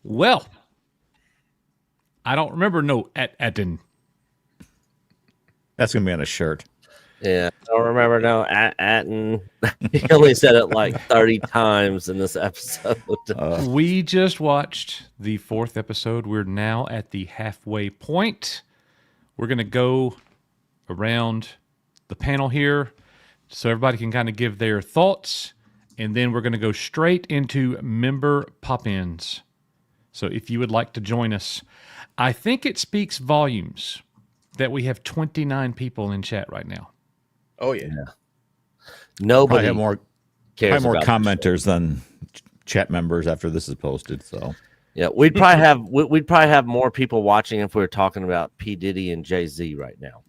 Well, I don't remember no Atten. That's gonna be on a shirt. Yeah, I don't remember no Atten. He only said it like 30 times in this episode. We just watched the 4th episode. We're now at the halfway point. We're going to go around the panel here so everybody can kind of give their thoughts, and then we're going to go straight into member pop-ins. So if you would like to join us, I think it speaks volumes that we have 29 people in chat right now. Oh yeah. Nobody Probably have cares more about commenters than chat members after this is posted. So yeah, we'd probably have more people watching if we were talking about P. Diddy and Jay-Z right now.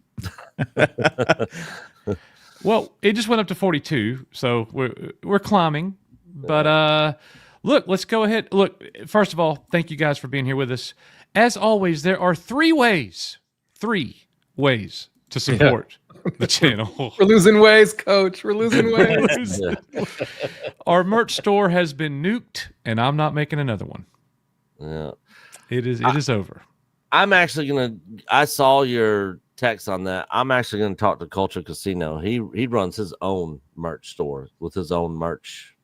Well, it just went up to 42, so we're climbing. But look, let's go ahead. Look, first of all, thank you guys for being here with us. As always, there are three ways to support the channel. We're losing ways, Coach. We're losing ways. Our merch store has been nuked, and I'm not making another one. Yeah, it is over. I'm actually I saw your text on that. I'm actually gonna talk to Culture Casino. He runs his own merch store with his own merch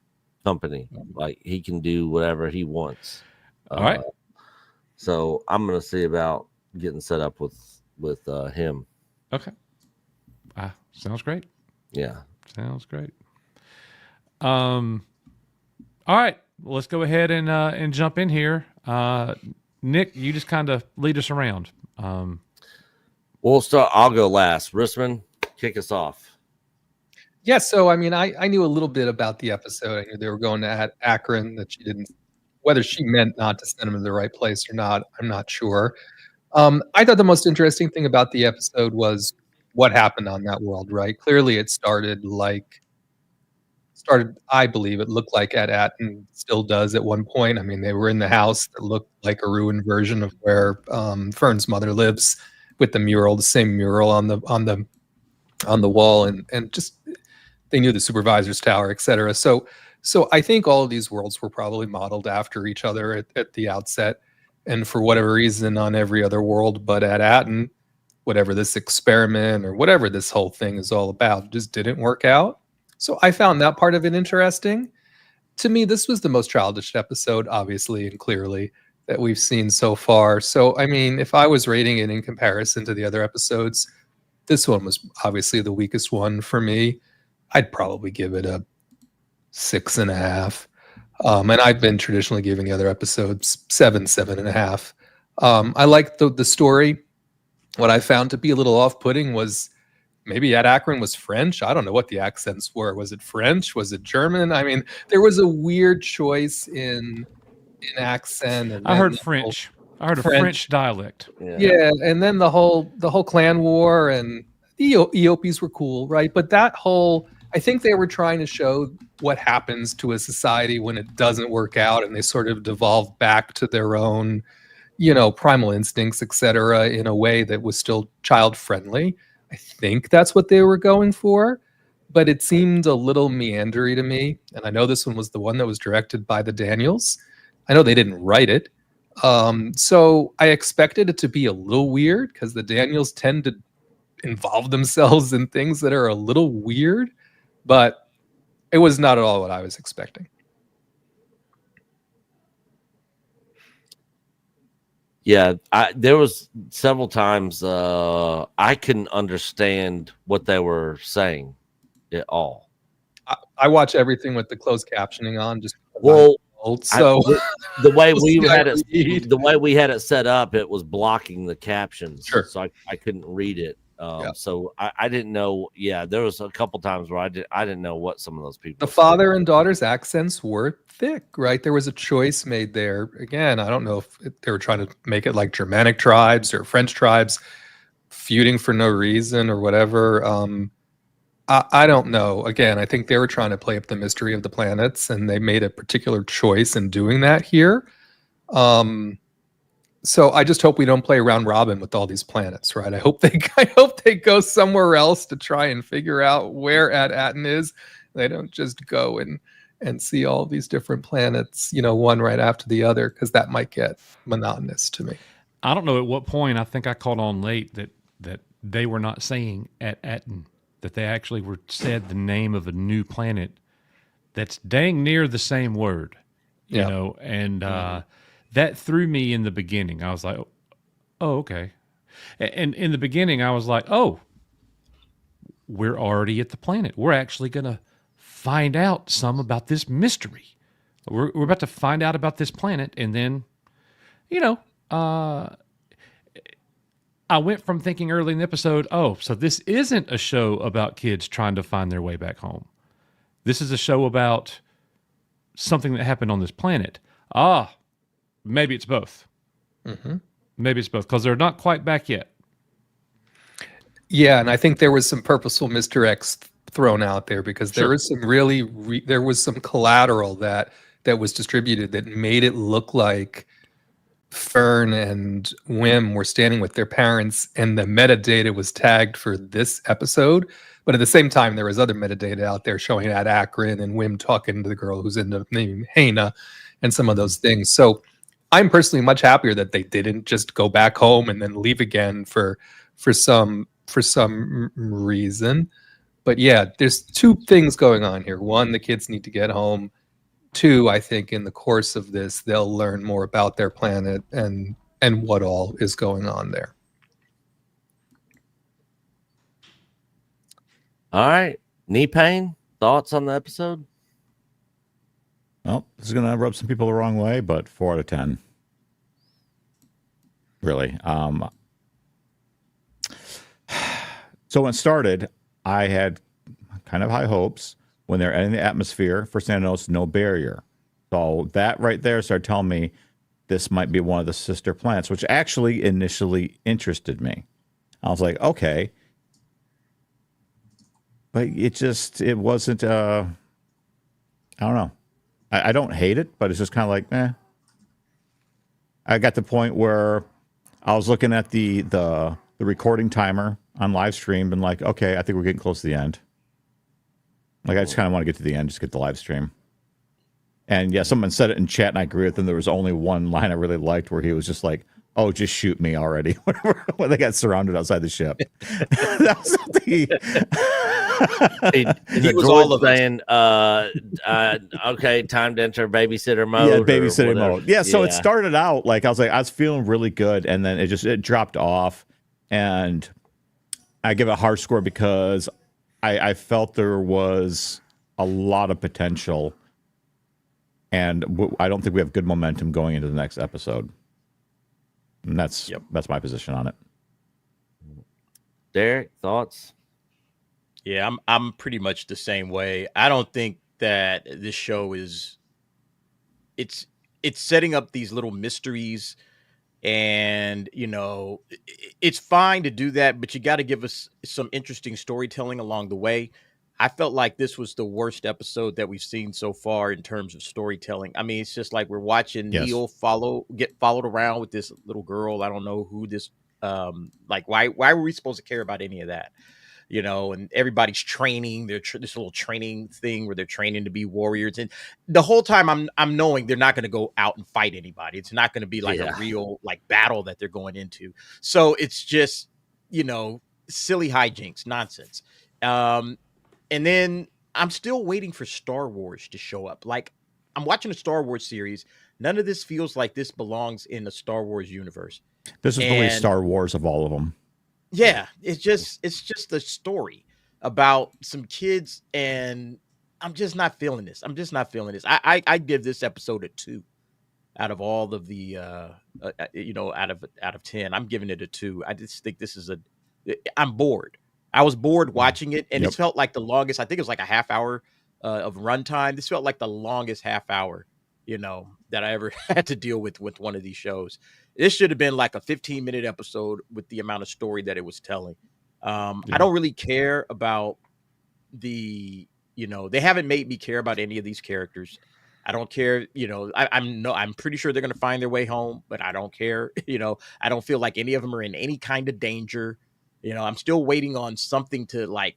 company. Like he can do whatever he wants. All right. So I'm gonna see about getting set up with him. Okay. Sounds great. Yeah. Sounds great. All right. Well, let's go ahead and jump in here. Nick, you just kind of lead us around. We'll start. I'll go last. Rissman, kick us off. Yeah, so I mean, I knew a little bit about the episode. I knew they were going to Akron, that she didn't, whether she meant not to send him to the right place or not, I'm not sure. I thought the most interesting thing about the episode was what happened on that world, right? Clearly it started, I believe it looked like at Atten, still does at one point. I mean, they were in the house that looked like a ruined version of where Fern's mother lives, with the mural, the same mural on the wall, and just they knew the supervisor's tower, etc. So I think all of these worlds were probably modeled after each other at the outset, and for whatever reason on every other world, but at Atten, whatever this experiment or whatever this whole thing is all about just didn't work out. So I found that part of it interesting. To me, this was the most childish episode, obviously and clearly, that we've seen so far. So, I mean, if I was rating it in comparison to the other episodes, this one was obviously the weakest one for me. I'd probably give it a 6.5. And I've been traditionally giving the other episodes 7.5. I liked the story. What I found to be a little off-putting was maybe Ed Akron was French. I don't know what the accents were. Was it French? Was it German? I mean, there was a weird choice in accent. And I heard French. I heard a French dialect. Yeah, and then the whole clan war, and the Eopies were cool, right? But that whole, I think they were trying to show what happens to a society when it doesn't work out, and they sort of devolve back to their own, primal instincts, etc., in a way that was still child friendly. I think that's what they were going for, but it seemed a little meandery to me. And I know this one was the one that was directed by the Daniels. I know they didn't write it. So I expected it to be a little weird, because the Daniels tend to involve themselves in things that are a little weird, but it was not at all what I was expecting. Yeah, there was several times I couldn't understand what they were saying at all. I watch everything with the closed captioning on. Just so the way we had it set up, it was blocking the captions. Sure. So I couldn't read it. So I didn't know. Yeah, there was a couple times where I didn't know what some of those people. The father and daughter's accents were thick, right? There was a choice made there. Again, I don't know if they were trying to make it like Germanic tribes or French tribes, feuding for no reason or whatever. I don't know. Again, I think they were trying to play up the mystery of the planets, and they made a particular choice in doing that here. So I just hope we don't play round robin with all these planets, right? I hope they go somewhere else to try and figure out where At-Aten is. They don't just go and see all these different planets, one right after the other, because that might get monotonous to me. I don't know at what point. I think I caught on late that they were not saying At-Aten, that they actually said the name of a new planet that's dang near the same word, and that threw me in the beginning. I was like, oh, okay. And in the beginning, I was like, oh, we're already at the planet. We're actually going to find out some about this mystery. We're about to find out about this planet. And then, I went from thinking early in the episode, oh, so this isn't a show about kids trying to find their way back home. This is a show about something that happened on this planet. Maybe it's both. Mm-hmm. Maybe it's both, because they're not quite back yet. Yeah, and I think there was some purposeful misdirects thrown out there, because there was some there was some collateral that was distributed that made it look like Fern and Wim were standing with their parents, and the metadata was tagged for this episode. But at the same time, there was other metadata out there showing that Akron and Wim talking to the girl who's ended up named Hannah and some of those things. So I'm personally much happier that they didn't just go back home and then leave again for some reason. But yeah, there's two things going on here. One, the kids need to get home. Two, I think in the course of this, they'll learn more about their planet and what all is going on there. All right. Knee pain? Thoughts on the episode? Well, this is going to rub some people the wrong way, but 4 out of 10. Really. So when it started, I had kind of high hopes. When they're in the atmosphere, first thing I noticed, no barrier. So that right there started telling me this might be one of the sister planets, which actually initially interested me. I was like, okay. But it wasn't, I don't know. I don't hate it, but it's just kind of like, eh. I got to the point where I was looking at the recording timer on live stream and like, okay, I think we're getting close to the end. Like, I just kind of want to get to the end, just get the live stream. And yeah, someone said it in chat, and I agree with them. There was only one line I really liked where he was just like, oh, just shoot me already. When they got surrounded outside the ship. That was the... he was all saying, okay, time to enter babysitter mode. Yeah, babysitter mode. Yeah, so it started out like, I was feeling really good, and then it dropped off. And I give it a hard score because I felt there was a lot of potential, and I don't think we have good momentum going into the next episode. And that's my position on it. Derek, thoughts? Yeah, I'm pretty much the same way. I don't think that this show is it's setting up these little mysteries, and it's fine to do that, but you got to give us some interesting storytelling along the way. I felt like this was the worst episode that we've seen so far in terms of storytelling. I mean, it's just like we're watching Neil get followed around with this little girl. I don't know who this like why were we supposed to care about any of that? And everybody's training. This little training thing where they're training to be warriors, and the whole time I'm knowing they're not going to go out and fight anybody. It's not going to be like a real like battle that they're going into. So it's just silly hijinks, nonsense. And then I'm still waiting for Star Wars to show up. Like, I'm watching a Star Wars series. None of this feels like this belongs in the Star Wars universe. This is the least Star Wars of all of them. Yeah, it's just a story about some kids, and I'm just not feeling this. I give this episode a 2 out of all of the out of 10. I'm giving it a 2. I just think this is I'm bored. I was bored watching it, and it felt like the longest. I think it was like a half hour of runtime. This felt like the longest half hour, that I ever had to deal with one of these shows. This should have been like a 15-minute episode with the amount of story that it was telling. I don't really care about they haven't made me care about any of these characters. I don't care, I'm pretty sure they're going to find their way home, but I don't care. I don't feel like any of them are in any kind of danger. I'm still waiting on something to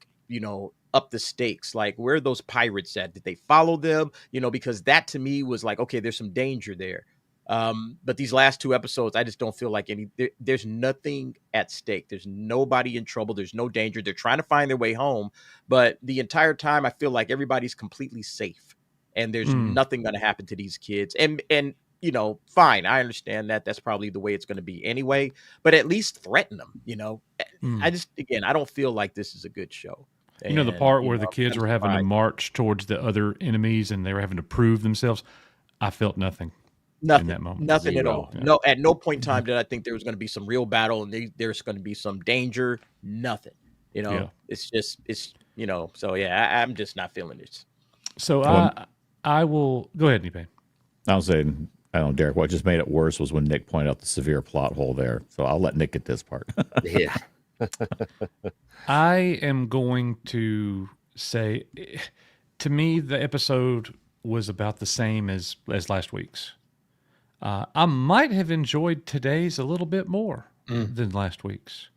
up the stakes. Like, where are those pirates at? Did they follow them? Because that to me was like, okay, there's some danger there. But these last 2 episodes, I just don't feel like there's nothing at stake. There's nobody in trouble. There's no danger. They're trying to find their way home. But the entire time, I feel like everybody's completely safe and there's nothing going to happen to these kids. And fine. I understand that. That's probably the way it's going to be anyway, but at least threaten them, I don't feel like this is a good show. The part where the kids were having to march towards the other enemies and they were having to prove themselves. I felt nothing. Nothing, in that moment. nothing Zero. at all. Yeah. No, at no point in time did I think there was going to be some real battle and there's going to be some danger. Nothing. It's just So yeah, I'm just not feeling this. So I will go ahead, Nipe. I was saying, I don't know, Derek, what just made it worse was when Nick pointed out the severe plot hole there. So I'll let Nick get this part. Yeah. I am going to say, to me, the episode was about the same as last week's. I might have enjoyed today's a little bit more than last week's.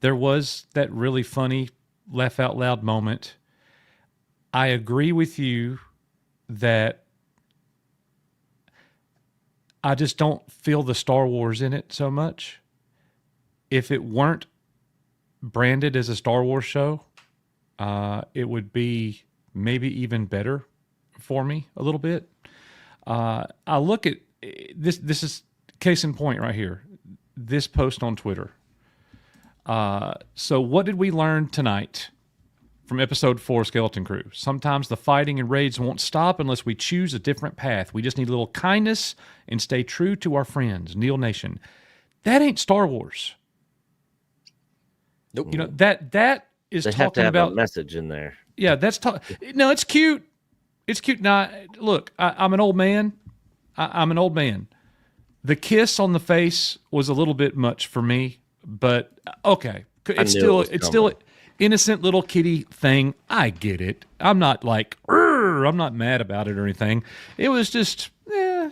There was that really funny laugh out loud moment. I agree with you that I just don't feel the Star Wars in it so much. If it weren't branded as a Star Wars show, it would be maybe even better for me a little bit. I look at this. This is case in point right here. This post on Twitter. So what did we learn tonight from episode 4, Skeleton Crew? Sometimes the fighting and raids won't stop unless we choose a different path. We just need a little kindness and stay true to our friends. Neil Nation. That ain't Star Wars. Nope. That is They have to talking have about a message in there. Yeah, no, it's cute. It's cute. Now, look, I'm an old man. I'm an old man. The kiss on the face was a little bit much for me, but okay. It's still innocent little kitty thing. I get it. I'm not like, I'm not mad about it or anything. It was just, you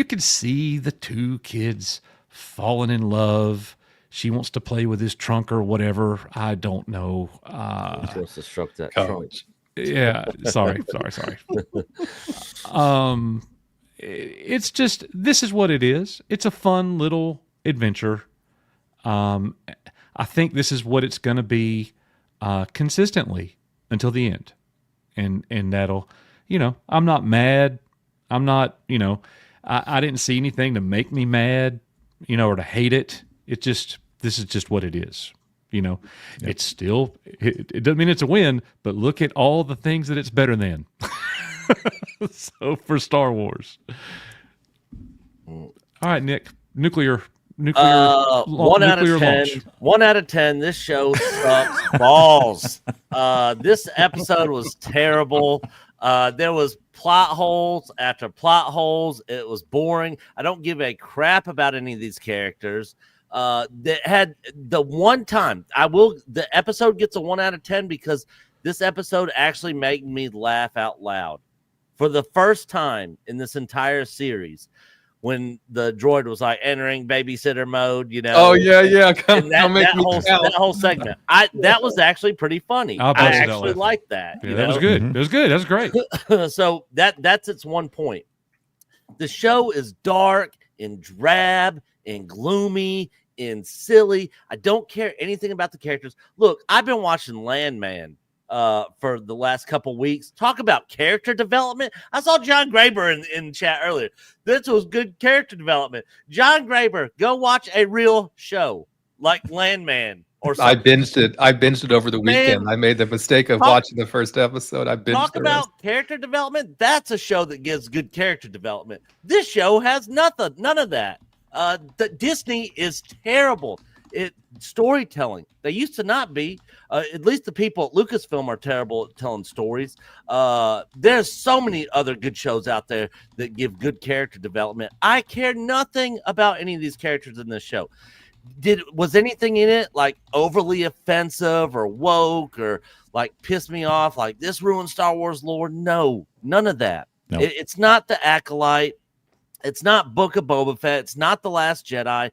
could see the 2 kids falling in love. She wants to play with his trunk or whatever. I don't know. He wants to stroke that trunk. Yeah, sorry. It's just, this is what it is. It's a fun little adventure. I think this is what it's going to be consistently until the end. And that'll, I'm not mad. I'm not, I didn't see anything to make me mad, or to hate it. This is just what it is. It's still, it doesn't mean it's a win, but look at all the things that it's better than. So for Star Wars. All right, Nick, nuclear 1 out of 10. launch. 1 out of 10. This show sucks balls. This episode was terrible. There was plot holes after plot holes. It was boring. I don't give a crap about any of these characters. That had the one time the episode gets a 1 out of 10 because this episode actually made me laugh out loud for the first time in this entire series when the droid was like entering babysitter mode, Oh yeah. And that whole segment. That was actually pretty funny. I actually liked that. Yeah, that was good. Mm-hmm. It was good. That was great. So that's its one point. The show is dark and drab and gloomy and silly. I don't care anything about the characters. Look, I've been watching Landman for the last couple weeks. Talk about character development. I saw John Graber in chat earlier. This was good character development. John Graber, go watch a real show like Landman or something. I binged it over the weekend. I made the mistake of watching the first episode. I binged Talk about character development. That's a show that gives good character development. This show has none of that. The Disney is terrible. storytelling. They used to not be. At least the people at Lucasfilm are terrible at telling stories. There's so many other good shows out there that give good character development. I care nothing about any of these characters in this show. Was anything in it like overly offensive or woke or like pissed me off? Like this ruined Star Wars lore? No, none of that. No. It's not the Acolyte. It's not Book of Boba Fett. It's not The Last Jedi.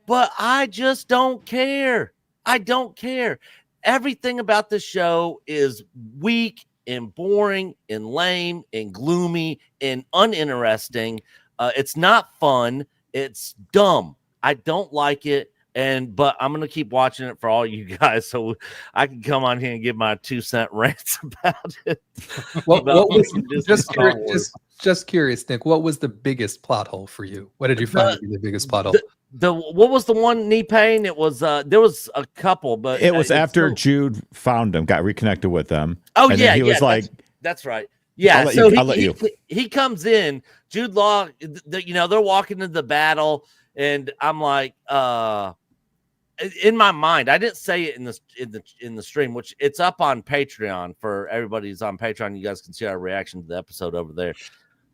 But I just don't care. I don't care. Everything about this show is weak and boring and lame and gloomy and uninteresting. It's not fun. It's dumb. I don't like it. But I'm going to keep watching it for all you guys so I can come on here and give my 2-cent rants about it. What was just curious, Nick, what was the biggest plot hole for you? What did you find to be the biggest plot hole? What was the one knee pain? It was there was a couple, but it was after Jude found him, got reconnected with them. Oh, and yeah, he was like, that's right. Yeah, I'll let you. He comes in, Jude Law, they're walking into the battle, and I'm like, in my mind, I didn't say it in the stream, which it's up on Patreon for everybody who's on Patreon. You guys can see our reaction to the episode over there.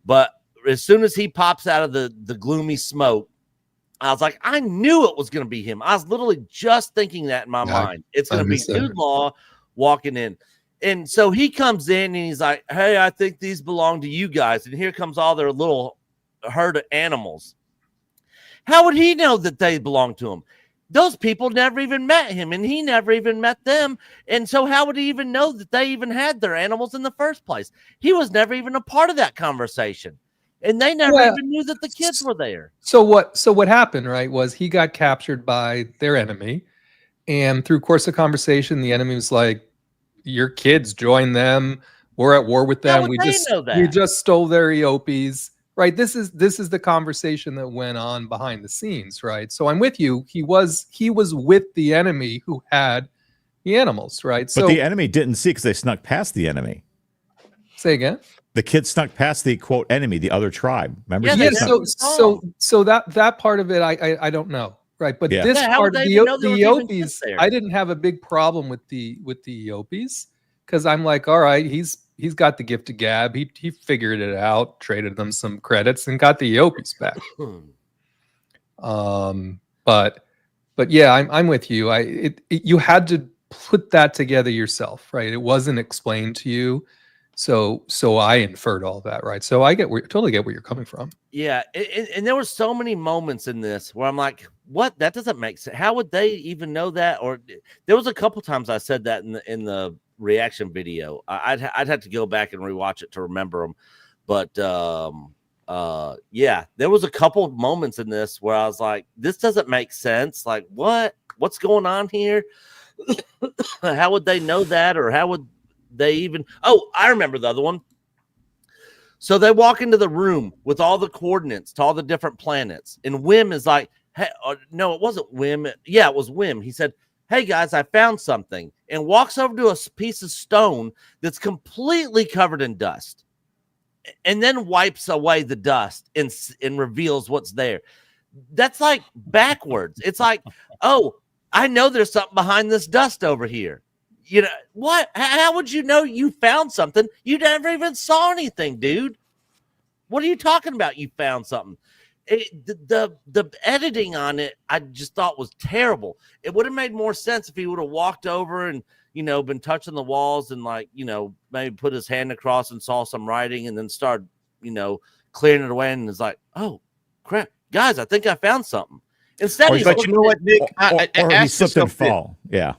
But as soon as he pops out of the gloomy smoke, I was like, I knew it was going to be him. I was literally just thinking that in my mind. It's going to be Jude Law walking in. And so he comes in and he's like, hey, I think these belong to you guys. And here comes all their little herd of animals. How would he know that they belong to him? Those people never even met him, and he never even met them. And so how would he even know that they even had their animals in the first place? He was never even a part of that conversation. And they never even knew that the kids were there. So what happened, right, was he got captured by their enemy. And through course of conversation, the enemy was like, your kids, join them. We're at war with them. We just stole their Eopes. Right. This is the conversation that went on behind the scenes. Right. So I'm with you. He was with the enemy who had the animals. Right. But the enemy didn't see because they snuck past the enemy. Say again. The kids snuck past the quote enemy, the other tribe. Remember? Yeah. So that part of it, I don't know. Right. But this part, the Eopes, I didn't have a big problem with the Eopes because I'm like, all right, he's got the gift of gab. He figured it out, traded them some credits, and got the Eopes back. But yeah, I'm with you. You had to put that together yourself, right? It wasn't explained to you, so I inferred all that, right? So I totally get where you're coming from. Yeah, and there were so many moments in this where I'm like, what? That doesn't make sense. How would they even know that? Or there was a couple times I said that in the reaction video. I'd have to go back and rewatch it to remember them, but yeah, there was a couple of moments in this where I was like, this doesn't make sense. Like, what's going on here? How would they know that? Or how would they even I remember the other one. So they walk into the room with all the coordinates to all the different planets, and Wim is like, hey, no, it wasn't Wim. Yeah, it was Wim. He said, hey guys, I found something, and walks over to a piece of stone that's completely covered in dust, and then wipes away the dust and reveals what's there. That's like backwards. It's like, oh, I know there's something behind this dust over here. You know what? How would you know you found something? You never even saw anything, dude. What are you talking about? You found something. The editing on it, I just thought was terrible. It would have made more sense if he would have walked over and, been touching the walls and maybe put his hand across and saw some writing and then started, clearing it away and is like, oh crap, guys, I think I found something. Instead, but you know what, Nick? Or he slipped and fall. Yeah.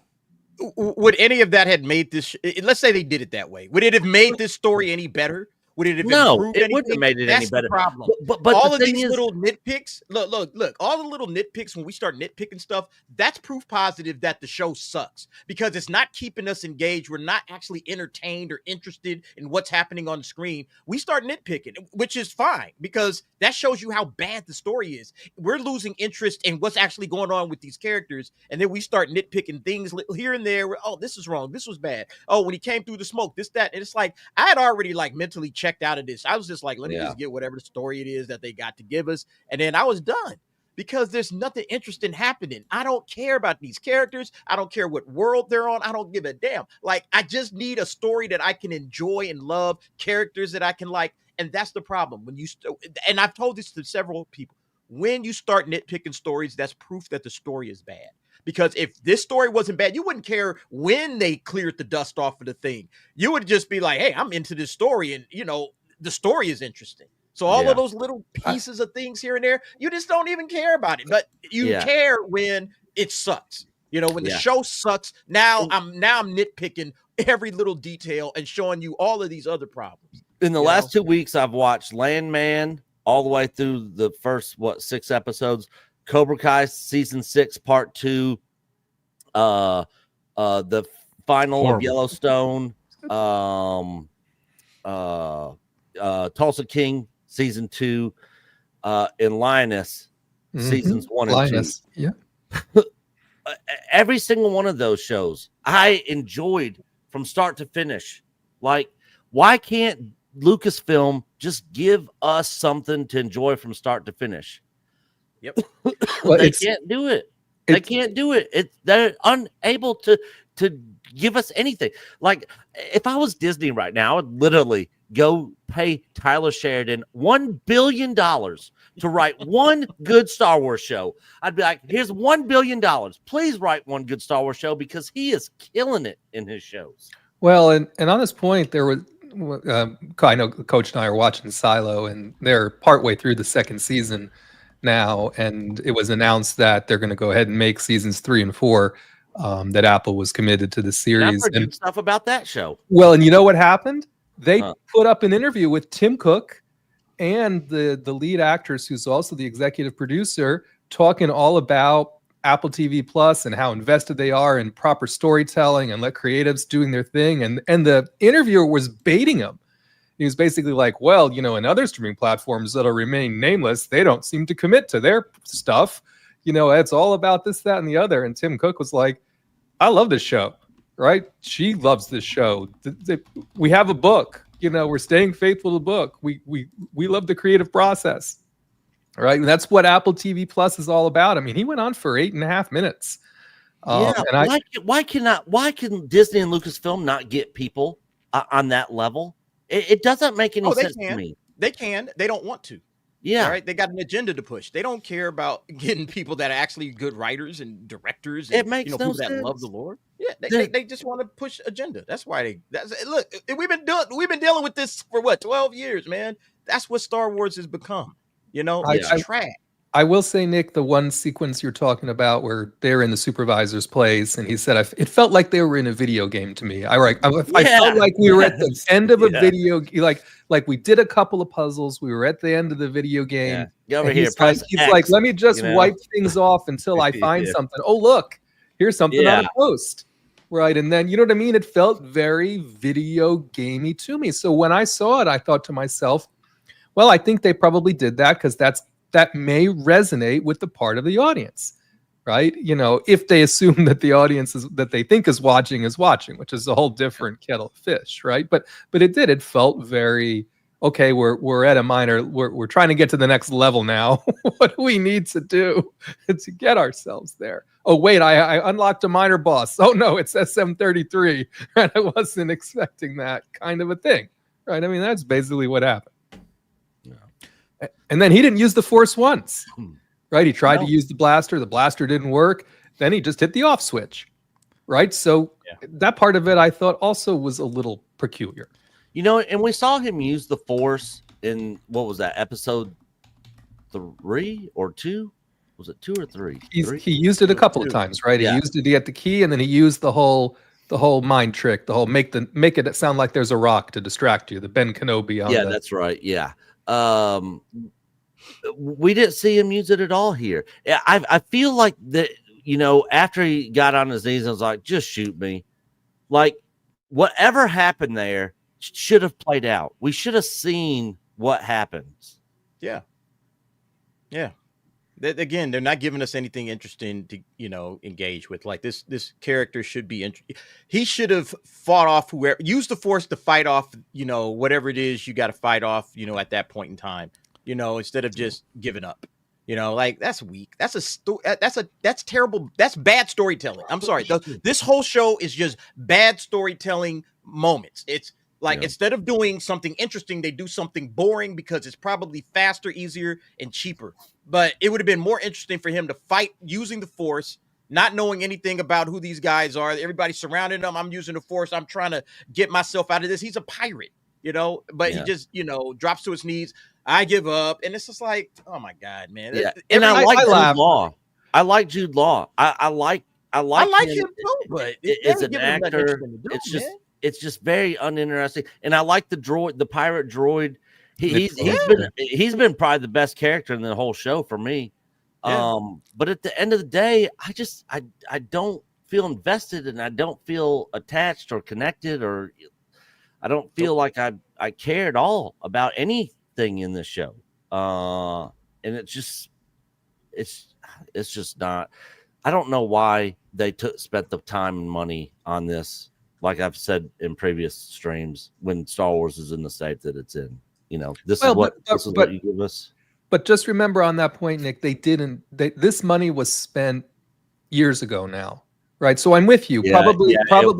Would any of that have made this? Let's say they did it that way. Would it have made this story any better? Would it have improved anything? Wouldn't have made it any better. That's the problem. But all of these little nitpicks, look, all the little nitpicks, when we start nitpicking stuff, that's proof positive that the show sucks because it's not keeping us engaged. We're not actually entertained or interested in what's happening on the screen. We start nitpicking, which is fine because that shows you how bad the story is. We're losing interest in what's actually going on with these characters, and then we start nitpicking things here and there. Oh, this is wrong. This was bad. Oh, when he came through the smoke, this, that. And it's like, I had already mentally checked out of this. I was just like, let me just get whatever story it is that they got to give us. And then I was done. because there's nothing interesting happening. I don't care about these characters. I don't care what world they're on. I don't give a damn. Like, I just need a story that I can enjoy and love, characters that I can like. And that's the problem. When you and I've told this to several people, when you start nitpicking stories, that's proof that the story is bad. Because if this story wasn't bad, you wouldn't care when they cleared the dust off of the thing. You would just be like, hey, I'm into this story, and the story is interesting. So all of those little pieces of things here and there, you just don't even care about it. But you care when it sucks. When the show sucks. Now I'm nitpicking every little detail and showing you all of these other problems. In the last 2 weeks, I've watched Landman all the way through the first 6 episodes. Cobra Kai season 6 part 2, the final of Yellowstone, Tulsa King season 2, and Lioness seasons 1 and 2. Yeah. Every single one of those shows I enjoyed from start to finish. Like, why can't Lucasfilm just give us something to enjoy from start to finish? Yep. Well, They can't do it. They can't do it. They're unable to give us anything. Like, if I was Disney right now, I would literally go pay Tyler Sheridan $1 billion to write one good Star Wars show. I'd be like, here's $1 billion. Please write one good Star Wars show, because he is killing it in his shows. Well, and on this point, there was I know Coach and I are watching Silo, and they're partway through the second season now, and it was announced that they're going to go ahead and make seasons 3 and 4. That Apple was committed to the series. I've heard good stuff about that show. Well, and you know what happened? They put up an interview with Tim Cook and the lead actress, who's also the executive producer, talking all about Apple TV Plus and how invested they are in proper storytelling and let creatives doing their thing. And the interviewer was baiting him. He was basically like, well, in other streaming platforms that'll remain nameless, they don't seem to commit to their stuff. It's all about this, that, and the other. And Tim Cook was like, I love this show, right? She loves this show. We have a book. We're staying faithful to the book. We love the creative process, right? And that's what Apple TV Plus is all about. I mean, he went on for 8.5 minutes. Why can Disney and Lucasfilm not get people on that level? It doesn't make any sense to me. They can. They don't want to. Yeah. All right. They got an agenda to push. They don't care about getting people that are actually good writers and directors. And, it makes no people sense. that love the Lord. Yeah. They just want to push agenda. That's why look. We've been dealing with this for 12 years, man. That's what Star Wars has become. It's trash. I will say, Nick, the one sequence you're talking about where they're in the supervisor's place, and he said, it felt like they were in a video game to me. I felt like we were at the end of a video, like we did a couple of puzzles. We were at the end of the video game. Get over here. He's like, let me just wipe things off until I find something. Oh, look, here's something on a post. Right. And then, you know what I mean? It felt very video gamey to me. So when I saw it, I thought to myself, well, I think they probably did that because that may resonate with the part of the audience, right? If they assume that the audience that they think is watching, which is a whole different kettle of fish, right? But it did. It felt very, okay, we're at a minor, we're trying to get to the next level now. What do we need to do to get ourselves there? Oh, wait, I unlocked a minor boss. Oh, no, it's SM33. And I wasn't expecting that kind of a thing, right? I mean, that's basically what happened. And then he didn't use the Force once, right? He tried to use the blaster. The blaster didn't work. Then he just hit the off switch, right? So that part of it, I thought, also was a little peculiar. And we saw him use the Force in, what was that, episode 3 or 2? Was it 2 or 3? He used it a couple of times, right? He used it to get the key, and then he used the whole mind trick, the whole make it sound like there's a rock to distract you. The Ben Kenobi. That's right. Yeah. We didn't see him use it at all here. I feel like that, after he got on his knees, I was like, just shoot me. Like, whatever happened there should have played out. We should have seen what happens. Yeah. Again, they're not giving us anything interesting to, engage with. Like this character should be he should have fought off whoever, used the Force to fight off, whatever it is you got to fight off, at that point in time, instead of just giving up. You know, like that's weak. That's terrible. That's bad storytelling. I'm sorry. This whole show is just bad storytelling moments. It's like instead of doing something interesting, they do something boring because it's probably faster, easier, and cheaper. But it would have been more interesting for him to fight using the Force, not knowing anything about who these guys are. Everybody surrounding him. I'm using the Force. I'm trying to get myself out of this. He's a pirate, you know, but he just, you know, drops to his knees. I give up. And it's just like, oh my God, man. Yeah. And I like Jude Law. I like Jude Law. I like him too, but it's an actor. It's just very uninteresting. And I like the pirate droid. He's been probably the best character in the whole show for me. Yeah. But at the end of the day, I don't feel invested, and I don't feel attached or connected, or I don't feel like I care at all about anything in this show. And it's just not. I don't know why they spent the time and money on this. Like I've said in previous streams, when Star Wars is in the state that it's in, you know, this is what you give us. But just remember on that point, Nick, this money was spent years ago now, right? So I'm with you. Probably. You know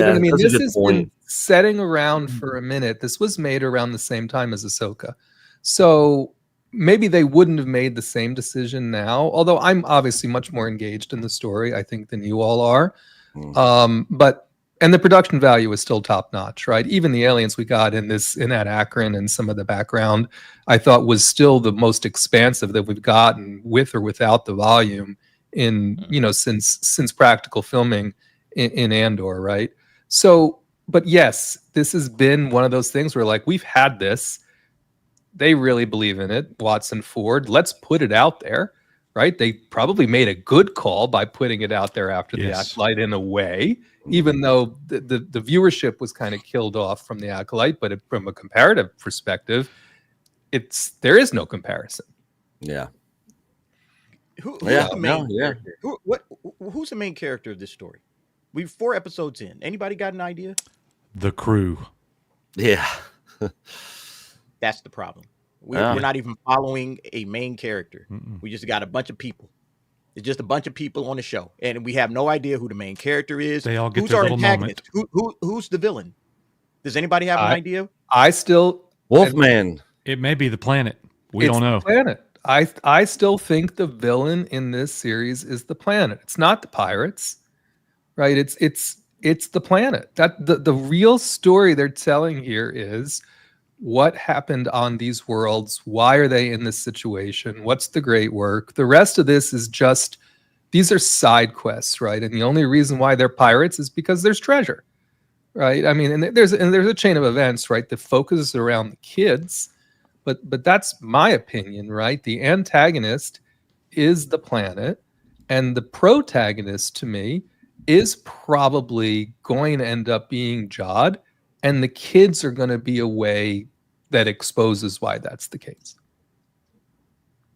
what I mean, this has been setting around for a minute. This was made around the same time as Ahsoka. So maybe they wouldn't have made the same decision now, although I'm obviously much more engaged in the story, I think, than you all are. And the production value is still top notch, right? Even the aliens we got in that Akron and some of the background, I thought was still the most expansive that we've gotten with or without the volume in, you know, since practical filming in Andor, right? So, but yes, this has been one of those things where like we've had this. They really believe in it, Watson Ford. Let's put it out there, right? They probably made a good call by putting it out there after the Acolyte in a way, even though the viewership was kind of killed off from the Acolyte, but from a comparative perspective, there is no comparison. Yeah. Who's the main character? Who's the main character of this story? We're 4 episodes in. Anybody got an idea? The crew. Yeah. That's the problem. We're not even following a main character. We just got a bunch of people. It's just a bunch of people on the show, and we have no idea who the main character is. They all get their little moment. Who's the villain? Does anybody have an idea? Wolfman. It may be the planet. We don't know. The planet. I still think the villain in this series is the planet. It's not the pirates, right? It's the planet. That the real story they're telling here is what happened on these worlds. Why are they in this situation? What's the great work? The rest of this is just, these are side quests, right? And the only reason why they're pirates is because there's treasure, right? I mean, and there's a chain of events, right? The focus is around the kids, but that's my opinion, right? The antagonist is the planet, and the protagonist to me is probably going to end up being Jod, and the kids are going to be a way that exposes why that's the case.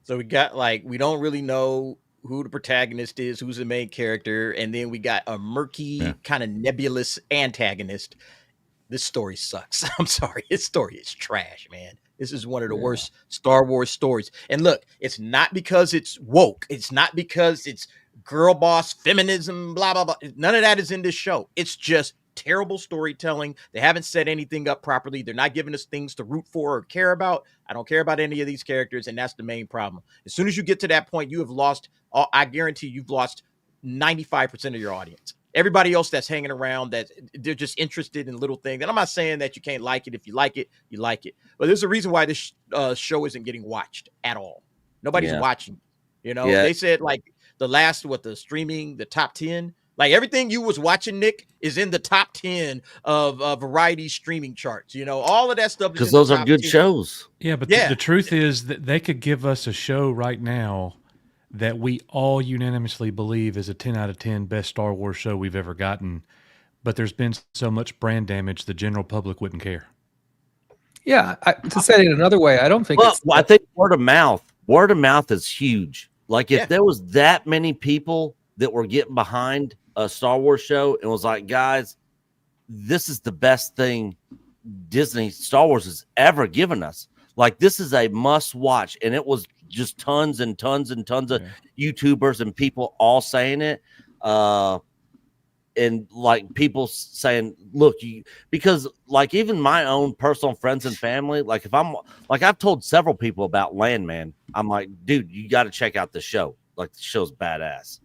So we got we don't really know who the protagonist is, who's the main character, and then we got a murky, kind of nebulous antagonist. This story sucks. I'm sorry. This story is trash, man. This is one of the worst Star Wars stories. And look, it's not because it's woke. It's not because it's girl boss feminism, blah, blah, blah. None of that is in this show. It's just terrible storytelling. They haven't set anything up properly. They're not giving us things to root for or care about. I don't care about any of these characters, and that's the main problem. As soon as you get to that point, you have lost, I guarantee you've lost 95% of your audience. Everybody else that's hanging around, that they're just interested in little things. And I'm not saying that you can't like it. If you like it, you like it. But there's a reason why this show isn't getting watched at all. Nobody's watching. You know, they said the top 10, like everything you was watching, Nick, is in the top 10 of variety streaming charts. You know, all of that stuff. Because those are good shows. Yeah, but the truth is that they could give us a show right now that we all unanimously believe is a 10 out of 10 best Star Wars show we've ever gotten. But there's been so much brand damage, the general public wouldn't care. Yeah, to say it another way, I don't think I think word of mouth is huge. Like if there was that many people that were getting behind a Star Wars show and was like, guys, this is the best thing Disney Star Wars has ever given us. Like this is a must watch. And it was just tons and tons and tons of YouTubers and people all saying it. And like people saying, look, because like even my own personal friends and family, like if I'm like, I've told several people about Landman. I'm like, dude, you got to check out the show. Like the show's badass.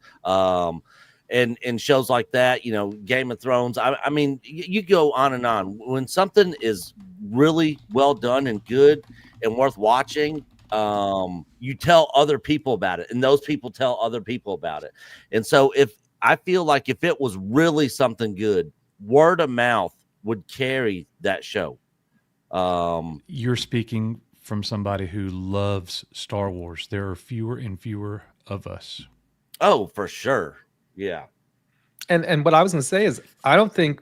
And shows like that, you know, Game of Thrones. I mean, you go on and on. When something is really well done and good and worth watching, you tell other people about it, and those people tell other people about it. And so I feel like if it was really something good, word of mouth would carry that show. You're speaking from somebody who loves Star Wars. There are fewer and fewer of us. Oh, for sure. Yeah. And what I was going to say is I don't think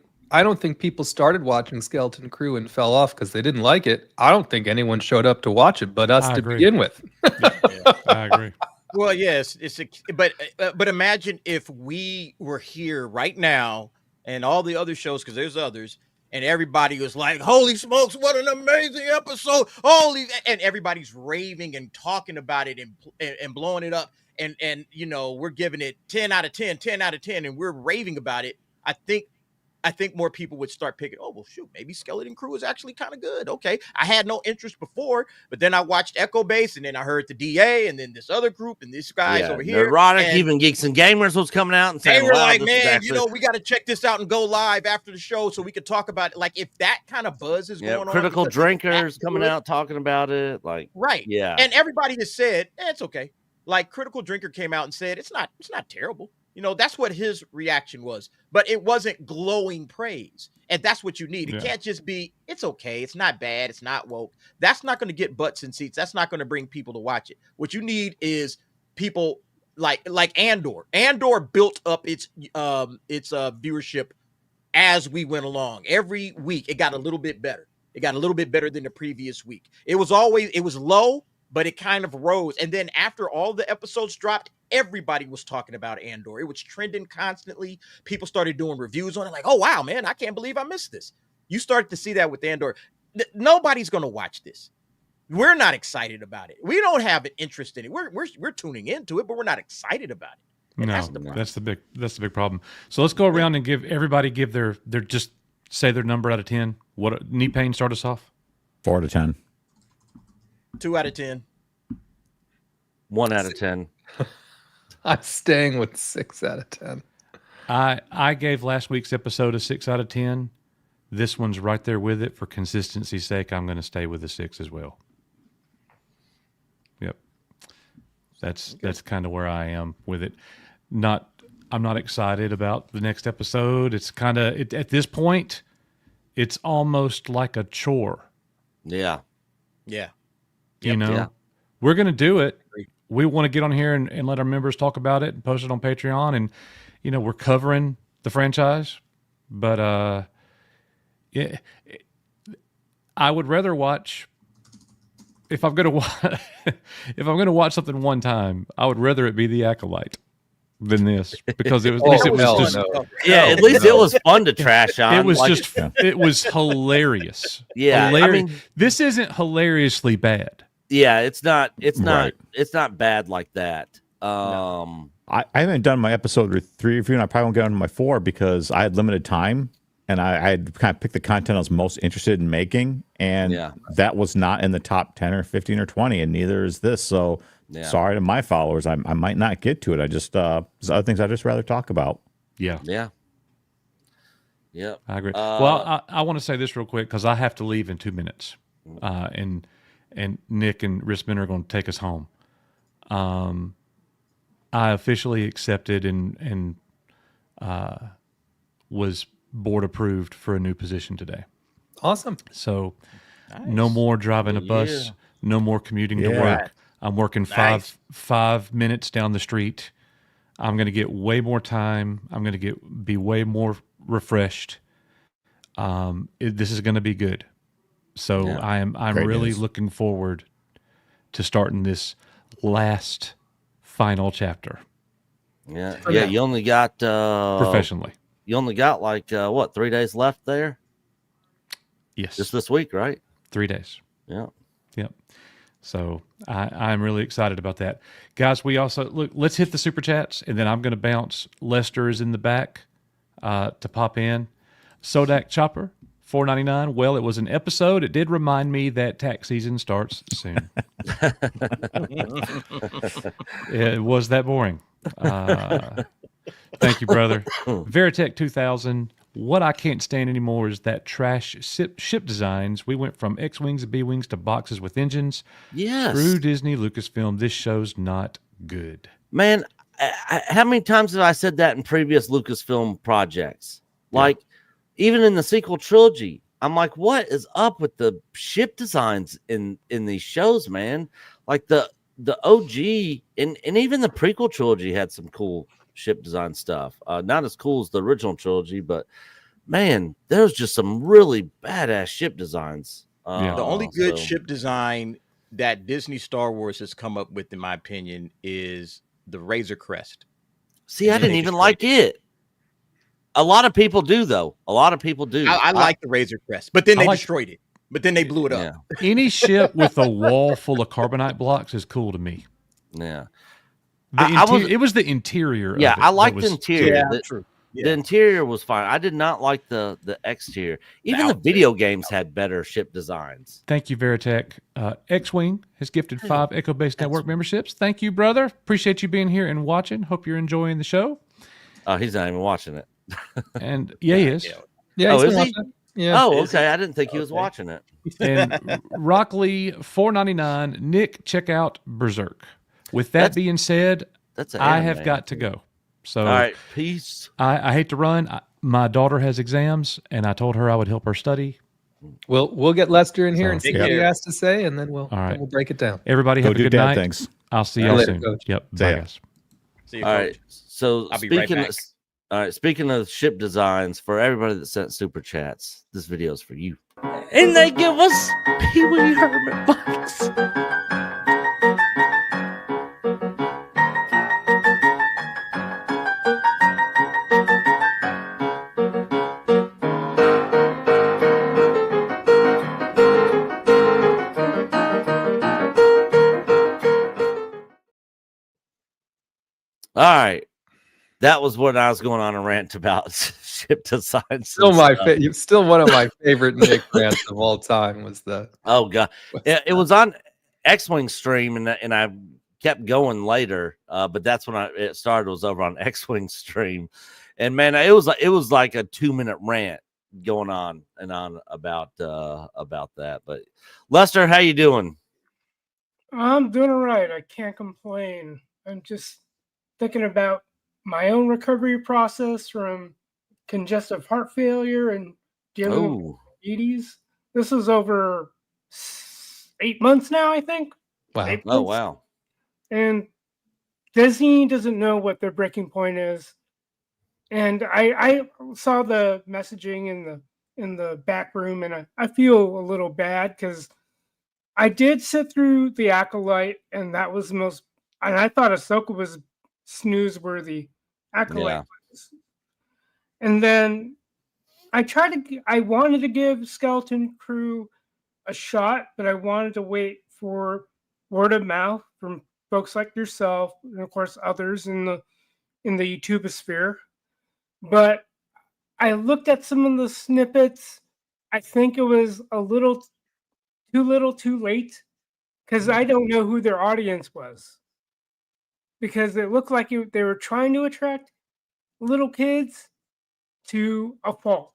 people started watching Skeleton Crew and fell off because they didn't like it. I don't think anyone showed up to watch it but us I to agree. begin with. I agree. Well, yes, but imagine if we were here right now and all the other shows, because there's others, and everybody was like, "Holy smokes, what an amazing episode!" And everybody's raving and talking about it and blowing it up, and you know, we're giving it 10 out of 10, 10 out of 10, and we're raving about it. I think more people would start picking, oh, well, shoot, maybe Skeleton Crew is actually kind of good. Okay. I had no interest before, but then I watched Echo Base, and then I heard the DA, and then this other group, and these guys over here. Erotic, and even Geeks and Gamers was coming out and saying, they were wow, like, this man, is actually... you know, we got to check this out and go live after the show so we could talk about it. Like, if that kind of buzz is going on. Critical Drinkers coming out talking about it. Like, right. Yeah. And everybody has said, it's okay. Like, Critical Drinker came out and said, it's not terrible. You know, that's what his reaction was, but it wasn't glowing praise. And that's what you need. It can't just be, it's okay. It's not bad. It's not woke. That's not going to get butts in seats. That's not going to bring people to watch it. What you need is people like Andor. Andor built up its viewership as we went along. Every week, it got a little bit better. It got a little bit better than the previous week. It was low, but it kind of rose. And then after all the episodes dropped, everybody was talking about Andor. It was trending constantly. People started doing reviews on it like, oh, wow, man, I can't believe I missed this. You started to see that with Andor. Nobody's going to watch this. We're not excited about it. We don't have an interest in it. We're tuning into it, but we're not excited about it. And That's the big problem. So let's go around and give their just say their number out of 10. What Knee Pain, start us off? 4 out of 10. 2 out of 10. 1 out of 10. I'm staying with 6 out of 10. I gave last week's episode a 6 out of 10. This one's right there with it. For consistency's sake, I'm going to stay with the 6 as well. Yep. That's kind of where I am with it. I'm not excited about the next episode. It's kind of at this point, it's almost like a chore. Yeah. Yeah. You know, Yeah. we're going to do it. We want to get on here and let our members talk about it and post it on Patreon. And, you know, we're covering the franchise, but, I would rather watch, if I'm going to watch something one time, I would rather it be The Acolyte than this, because it was, at least it was just, Yeah, at least it was fun to trash on. it was Like, just, it was hilarious. Yeah, Hilarious. I mean- This isn't hilariously bad. yeah, it's not Right. it's not bad like that. I haven't done my episode 3 review, and I probably won't get on to my 4 because I had limited time, and I had kind of picked the content I was most interested in making, and Yeah. that was not in the top 10 or 15 or 20, and neither is this. So Yeah. sorry to my followers, I might not get to it. I just there's other things I'd just rather talk about. Yeah. Yeah. Yeah. I agree. Well, I want to say this real quick because I have to leave in 2 minutes, and Nick and Risman are going to take us home. I officially accepted and was board approved for a new position today. Awesome. So no more driving a bus, Yeah. no more commuting to Yeah. work. I'm working five minutes down the street. I'm going to get way more time. I'm going to be way more refreshed. This is going to be good. So Yeah. I'm Great really news. looking forward to starting this last final chapter Yeah. For Yeah. now. You only got professionally. you only got like 3 days left there? Yes. Just this week, right? 3 days. Yeah. Yep. So I'm really excited about that. Guys, we also look, let's hit the super chats and then I'm going to bounce. Lester is in the back to pop in. Sodak Chopper, $4.99. Well, it was an episode. It did remind me that tax season starts soon. It was that boring. Thank you, brother. Veritech 2000. What I can't stand anymore is that trash ship designs. We went from X-Wings and B-Wings to boxes with engines. Yes. Screw Disney, Lucasfilm. This show's not good. Man, how many times have I said that in previous Lucasfilm projects? Like, even in the sequel trilogy, I'm like, what is up with the ship designs in these shows, man? Like the OG and even the prequel trilogy had some cool ship design stuff. Not as cool as the original trilogy, but man, there's just some really badass ship designs. Yeah. The only good so- ship design that Disney Star Wars has come up with, in my opinion, is the Razor Crest. See, I And didn't they even destroyed like it. A lot of people do, though. A lot of people do. I like the Razor Crest, but then I they like- destroyed it. But then they blew it up. Yeah, Any ship with a wall full of carbonite blocks is cool to me. yeah. The I was- it was the interior. Yeah, of it I that liked was- the interior. True. The interior was fine. I did not like the exterior. Even the video games had better ship designs. Thank you, Veritech. X-Wing has gifted 5 Echo Base Network memberships. Thank you, brother. Appreciate you being here and watching. Hope you're enjoying the show. Oh, he's not even watching it. And yeah, he is. Yeah, Oh, he's is been he? watching it. Yeah. Oh, Is okay. I didn't think he was Okay. watching it. And Rockley, $4.99. Nick, check out Berserk. With that That's- being said, That's an I anime. have got to go. So All right, peace. I hate to run. My daughter has exams, and I told her I would help her study. We'll get Lester in here and see Take what he care. has to say, and then we'll All right. we'll break it down. Everybody Go have a do good dad night. things. I'll see All y'all right, soon. Coach. Yep. See Bye, ya. guys. See you, All Coach. right. So I'll be right speaking back. speaking of ship designs, for everybody that sent super chats, this video is for you. And they give us Pee Wee Herman bucks. All right. That was what I was going on a rant about ship designs. Still and stuff. still one of my favorite Nick rants of all time was the Oh god, it was on X-Wing stream, and I kept going later. But that's when it started. Was over on X-Wing stream, and man, it was like a 2-minute rant going on and on about that. But Lester, how you doing? I'm doing all right. I can't complain. I'm just thinking about my own recovery process from congestive heart failure and dealing with Oh, diabetes. This is over 8 months now, I think. wow. 8 oh months. wow. And Disney doesn't know what their breaking point is. And I saw the messaging in the back room, and I feel a little bad because I did sit through the Acolyte, and that was the most. And I thought Ahsoka was snooze-worthy. Acolyte, Yeah. was. And then I wanted to give Skeleton Crew a shot, but I wanted to wait for word of mouth from folks like yourself, and of course others in the YouTubeosphere. But I looked at some of the snippets. I think it was a little too late, because I don't know who their audience was. Because it looked like they were trying to attract little kids to a fault.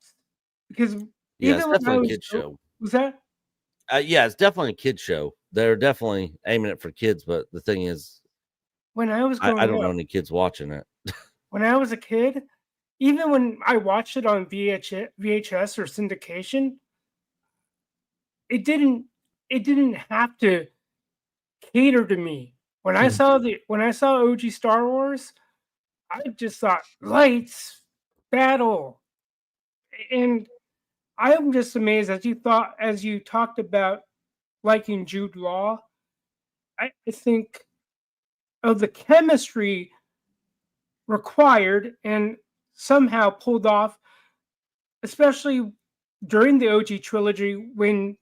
Because Yeah, it's even when I definitely a was kid show. was that Yeah, it's definitely a kid show. They're definitely aiming it for kids, but the thing is, when I was growing I don't up, know any kids watching it. when I was a kid, even when I watched it on VHS or syndication, it didn't have to cater to me. When I saw OG Star Wars, I just thought lights, battle, and I'm just amazed as you talked about liking Jude Law. I think of the chemistry required and somehow pulled off, especially during the OG trilogy when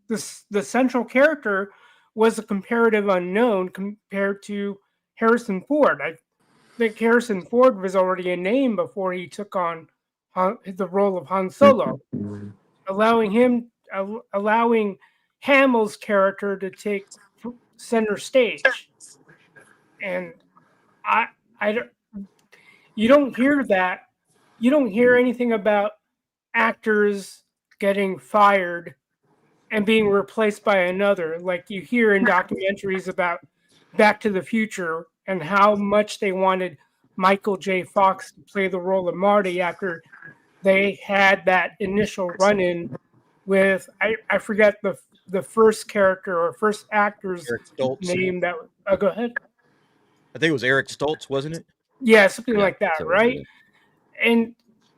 the central character was a comparative unknown compared to Harrison Ford. I think Harrison Ford was already a name before he took on the role of Han Solo, allowing Hamill's character to take center stage. And you don't hear that. You don't hear anything about actors getting fired and being replaced by another, like you hear in documentaries about Back to the Future and how much they wanted Michael J. Fox to play the role of Marty after they had that initial run-in with I forget the first character or first actor's Eric Stoltz. name. That go ahead. I think it was Eric Stoltz, wasn't it? Yeah, something like that, so right? good. And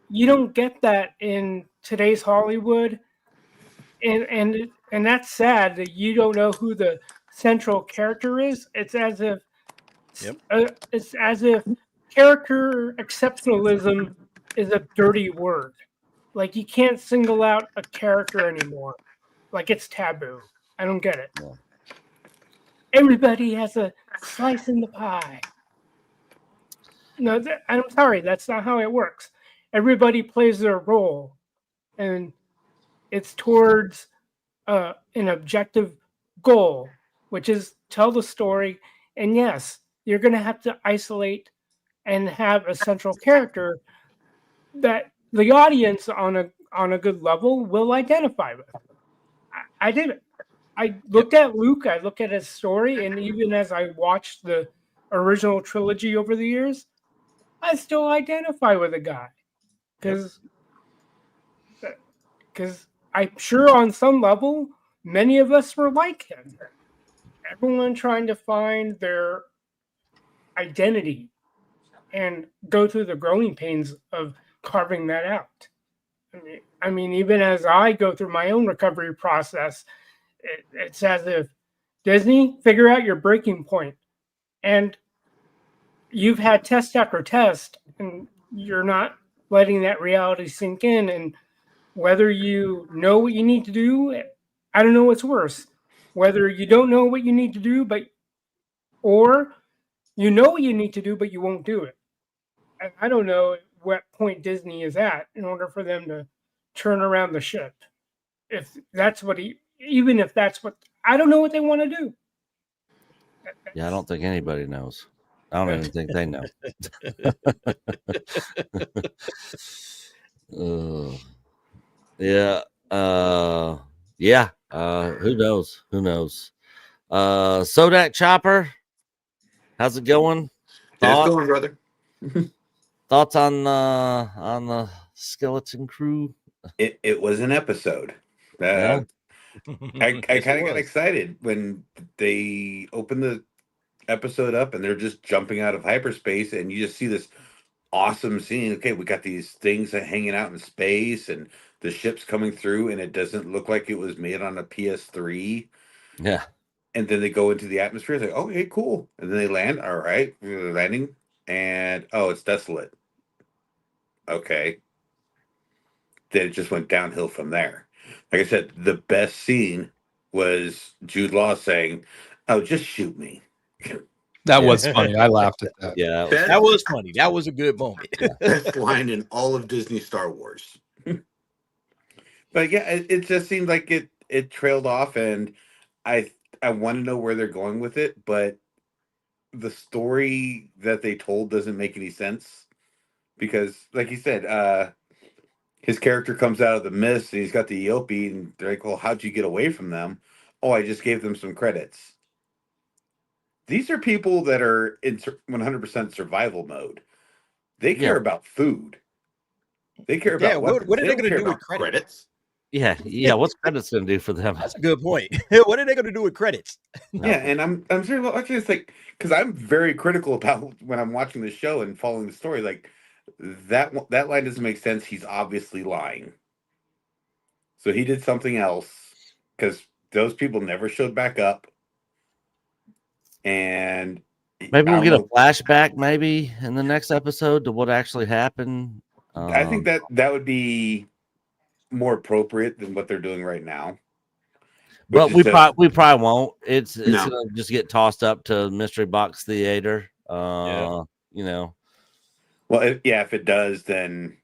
you don't get that in today's Hollywood, and that's sad that you don't know who the central character is. It's as if character exceptionalism is a dirty word. Like you can't single out a character anymore. Like it's taboo. I don't get it. Yeah. Everybody has a slice in the pie. No, I'm sorry. That's not how it works. Everybody plays their role, and it's towards an objective goal, which is tell the story. And yes, you're going to have to isolate and have a central character that the audience on a good level will identify with. I did it. I looked at Luke. I looked at his story, and even as I watched the original trilogy over the years, I still identify with the guy because I'm sure on some level many of us were like him. Everyone trying to find their identity and go through the growing pains of carving that out. I mean, even as I go through my own recovery process, it's as if Disney, figure out your breaking point. And you've had test after test, and you're not letting that reality sink in. And whether you know what you need to do, I don't know what's worse. Whether you don't know what you need to do, or you know what you need to do, but you won't do it. I don't know what point Disney is at in order for them to turn around the ship. If that's what even if that's what, I don't know what they want to do. Yeah, I don't think anybody knows. I don't even think they know. Yeah. Yeah. Who knows? Who knows? Sodak Chopper, how's it going? How's it going, brother? Thoughts on the Skeleton Crew? It was an episode. Yeah. I kind of got excited when they opened the episode up and they're just jumping out of hyperspace, and you just see this awesome scene. Okay, we got these things hanging out in space, and the ship's coming through, and it doesn't look like it was made on a PS3. Yeah. And then they go into the atmosphere. It's like, okay, cool. And then they land. All right, we're landing, and it's desolate. Okay. Then it just went downhill from there. Like I said, the best scene was Jude Law saying, "Oh, just shoot me." That was funny. I laughed at that. Yeah. That was funny. That was a good moment. Best line in all of Disney Star Wars. But yeah, it just seemed like it trailed off, and I want to know where they're going with it, but the story that they told doesn't make any sense because, like you said, his character comes out of the mist and he's got the Eopie, and they're like, "Well, how'd you get away from them?" "Oh, I just gave them some credits." These are people that are in 100% survival mode. They care about food. They care about what are they don't going to care do with about credits? Yeah. What's credits going to do for them? That's a good point. What are they going to do with credits? Yeah, and I'm sure watching this, like, because I'm very critical about when I'm watching the show and following the story. Like that line doesn't make sense. He's obviously lying. So he did something else because those people never showed back up. And Maybe we'll get a flashback maybe in the next episode to what actually happened. I think that would be more appropriate than what they're doing right now. But Which is we probably won't. It's No. gonna just get tossed up to Mystery Box Theater. Yeah. You know, well, if it does, then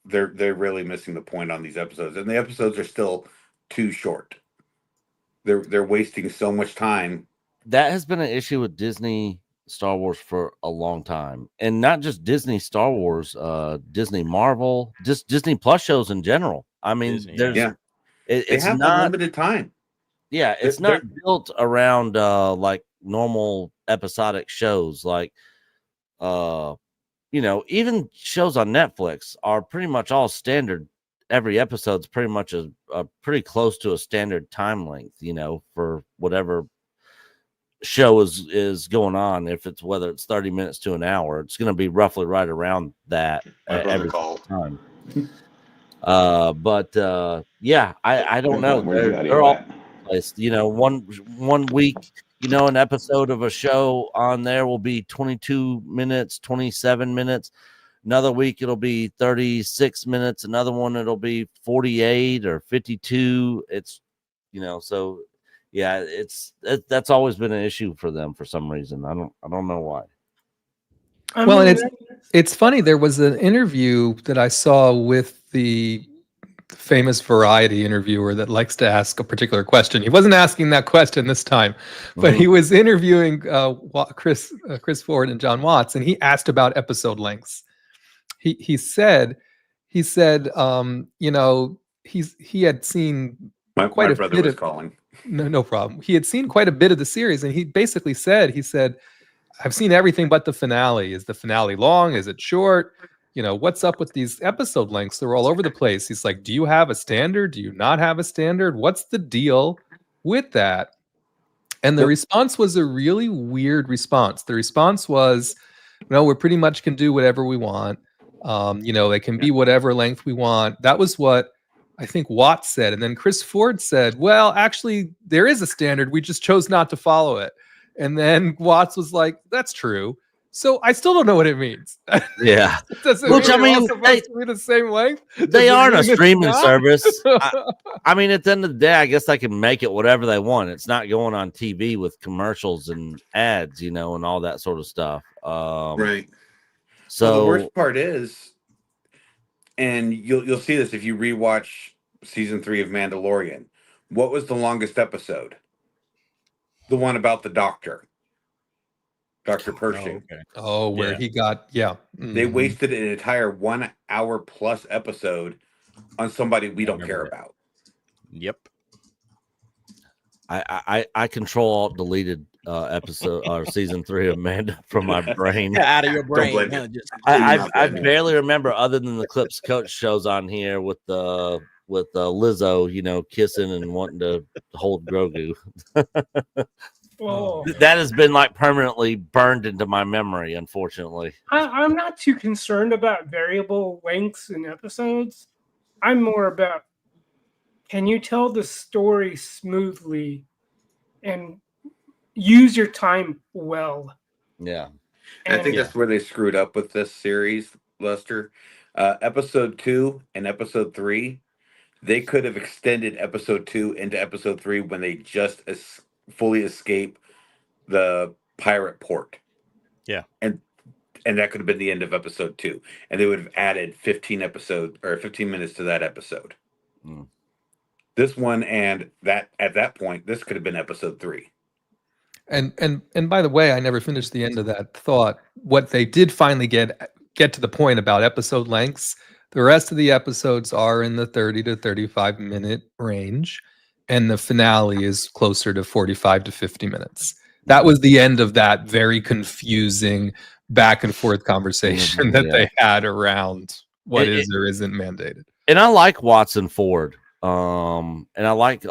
they're really missing the point on these episodes, and the episodes are still too short. They're wasting so much time. that has been an issue with Disney Star Wars for a long time, and not just Disney Star Wars, Disney Marvel, just Disney Plus shows in general. I mean, Disney, there's Yeah, they it's have not unlimited time. yeah, it's They're- not built around like normal episodic shows like you know, even shows on Netflix are pretty much all standard. Every episode's pretty much a pretty close to a standard time length, you know, for whatever show is going on. If it's whether it's 30 minutes to an hour, it's going to be roughly right around that My brother every called. time. But yeah, I don't know. Where's the audio They're all at? placed. You know, one week, you know, an episode of a show on there will be 22 minutes, 27 minutes. Another week it'll be 36 minutes. Another one it'll be 48 or 52. It's, you know, so yeah, that's always been an issue for them for some reason. I don't know why. I Well, mean, and it's funny. There was an interview that I saw with the famous Variety interviewer that likes to ask a particular question. He wasn't asking that question this time, but he was interviewing Chris Ford and John Watts, and he asked about episode lengths. He said, you know, he had seen My quite a brother bit was of- calling. no problem. He had seen quite a bit of the series, and he basically said, I've seen everything but the finale. Is the finale long? Is it short? You know, what's up with these episode lengths? They're all over the place. He's like, do you have a standard? Do you not have a standard? What's the deal with that? And the response was a really weird response. The response was, no, we pretty much can do whatever we want. You know, they can be whatever length we want. That was what I think Watts said. And then Chris Ford said, well, actually, there is a standard. We just chose not to follow it. And then Watts was like, that's true. So I still don't know what it means. Yeah. Does it Which, I they're all mean, supposed to be the same length? Does They it aren't a mean it's streaming not? service. I mean, at the end of the day, I guess they can make it whatever they want. It's not going on TV with commercials and ads, you know, and all that sort of stuff. Right. So Well, the worst part is, and you'll see this if you rewatch season 3 of Mandalorian. What was the longest episode? The one about the doctor, Dr. Pershing. okay. Oh, where Yeah. he got, yeah. They Mhm. wasted an entire 1 hour plus episode on somebody we don't care remember that. about. Yep. I control alt deleted episode or season 3 of Amanda from my brain. Out of your brain. blame huh, you. just- I barely remember other than the clips coach shows on here with Lizzo, you know, kissing and wanting to hold Grogu. well, That has been like permanently burned into my memory, unfortunately. I'm not too concerned about variable lengths in episodes. I'm more about, can you tell the story smoothly and use your time well? Yeah. And I think Yeah. that's where they screwed up with this series, Lester. Episode 2 and episode 3, they could have extended episode 2 into episode 3 when they just fully escape the pirate port. Yeah. And that could have been the end of episode 2. And they would have added 15 minutes to that episode. Mm. This one and that at that point, this could have been episode 3. And by the way, I never finished the end of that thought. What they did finally get to the point about episode lengths, the rest of the episodes are in the 30 to 35 minute range, and the finale is closer to 45 to 50 minutes. That was the end of that very confusing back and forth conversation that Yeah. they had around what It- is or isn't mandated. And I like Watson Ford. And I like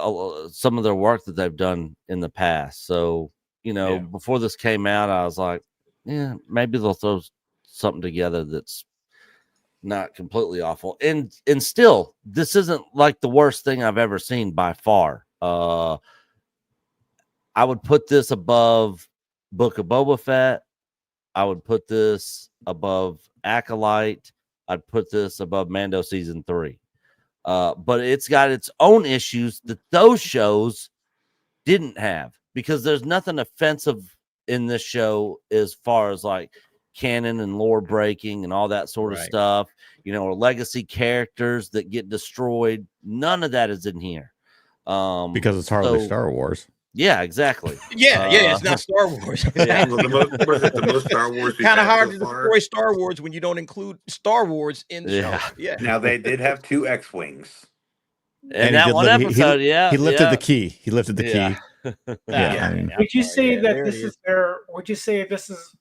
some of their work that they've done in the past. So, you know, Yeah. before this came out, I was like, yeah, maybe they'll throw something together that's not completely awful. And still, this isn't like the worst thing I've ever seen by far. I would put this above Book of Boba Fett. I would put this above Acolyte. I'd put this above Mando season 3. But it's got its own issues that those shows didn't have, because there's nothing offensive in this show as far as like canon and lore breaking and all that sort of Right. stuff, or legacy characters that get destroyed. None of that is in here. Because it's hardly so- Star Wars. Yeah, exactly. Yeah, it's not Star Wars. Yeah. Well, the most Star Wars we've Kind of had hard so to far. destroy Star Wars when you don't include Star Wars in the Yeah. show. Yeah. Now they did have 2 X-wings. And he that did one lift- episode, yeah. He lifted yeah. the key. He lifted the Yeah. key. Yeah. I mean, Would you say Yeah, that there this it is their? Would you say this is?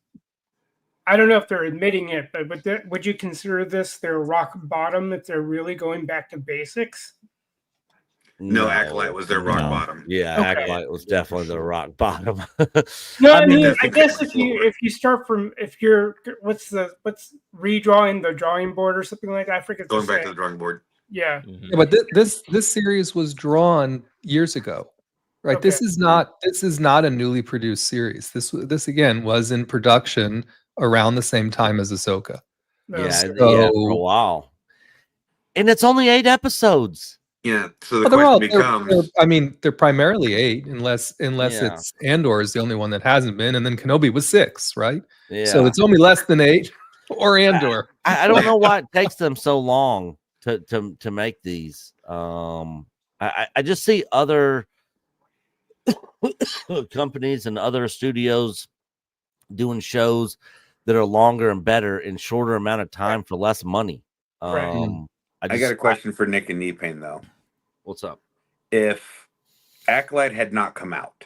I don't know if they're admitting it, but would you consider this their rock bottom if they're really going back to basics? No, Acolyte was their rock No. bottom. Yeah, Okay. Acolyte was definitely the rock bottom. No, I I mean, mean, that's I the guess kind if of you lore. if you start from if you're what's redrawing the drawing board or something like that, I forget. Going the back to saying. the drawing board. Yeah. Mhm. Yeah, but this series was drawn years ago, right? This Okay. is not a newly produced series. This again was in production around the same time as Ahsoka. No. yeah, So- yeah, for a while. And it's only 8 episodes. Yeah. So the Well, they're all question becomes: they're- I mean, they're primarily 8, unless Yeah. it's Andor is the only one that hasn't been, and then Kenobi was 6, right? Yeah. So it's only less than 8 or Andor. I don't know why it takes them so long to make these. I just see other companies and other studios doing shows that are longer and better in shorter amount of time for less money. Right. I got a question for Nick and Knee-Pain, though. What's up? If Acolyte had not come out,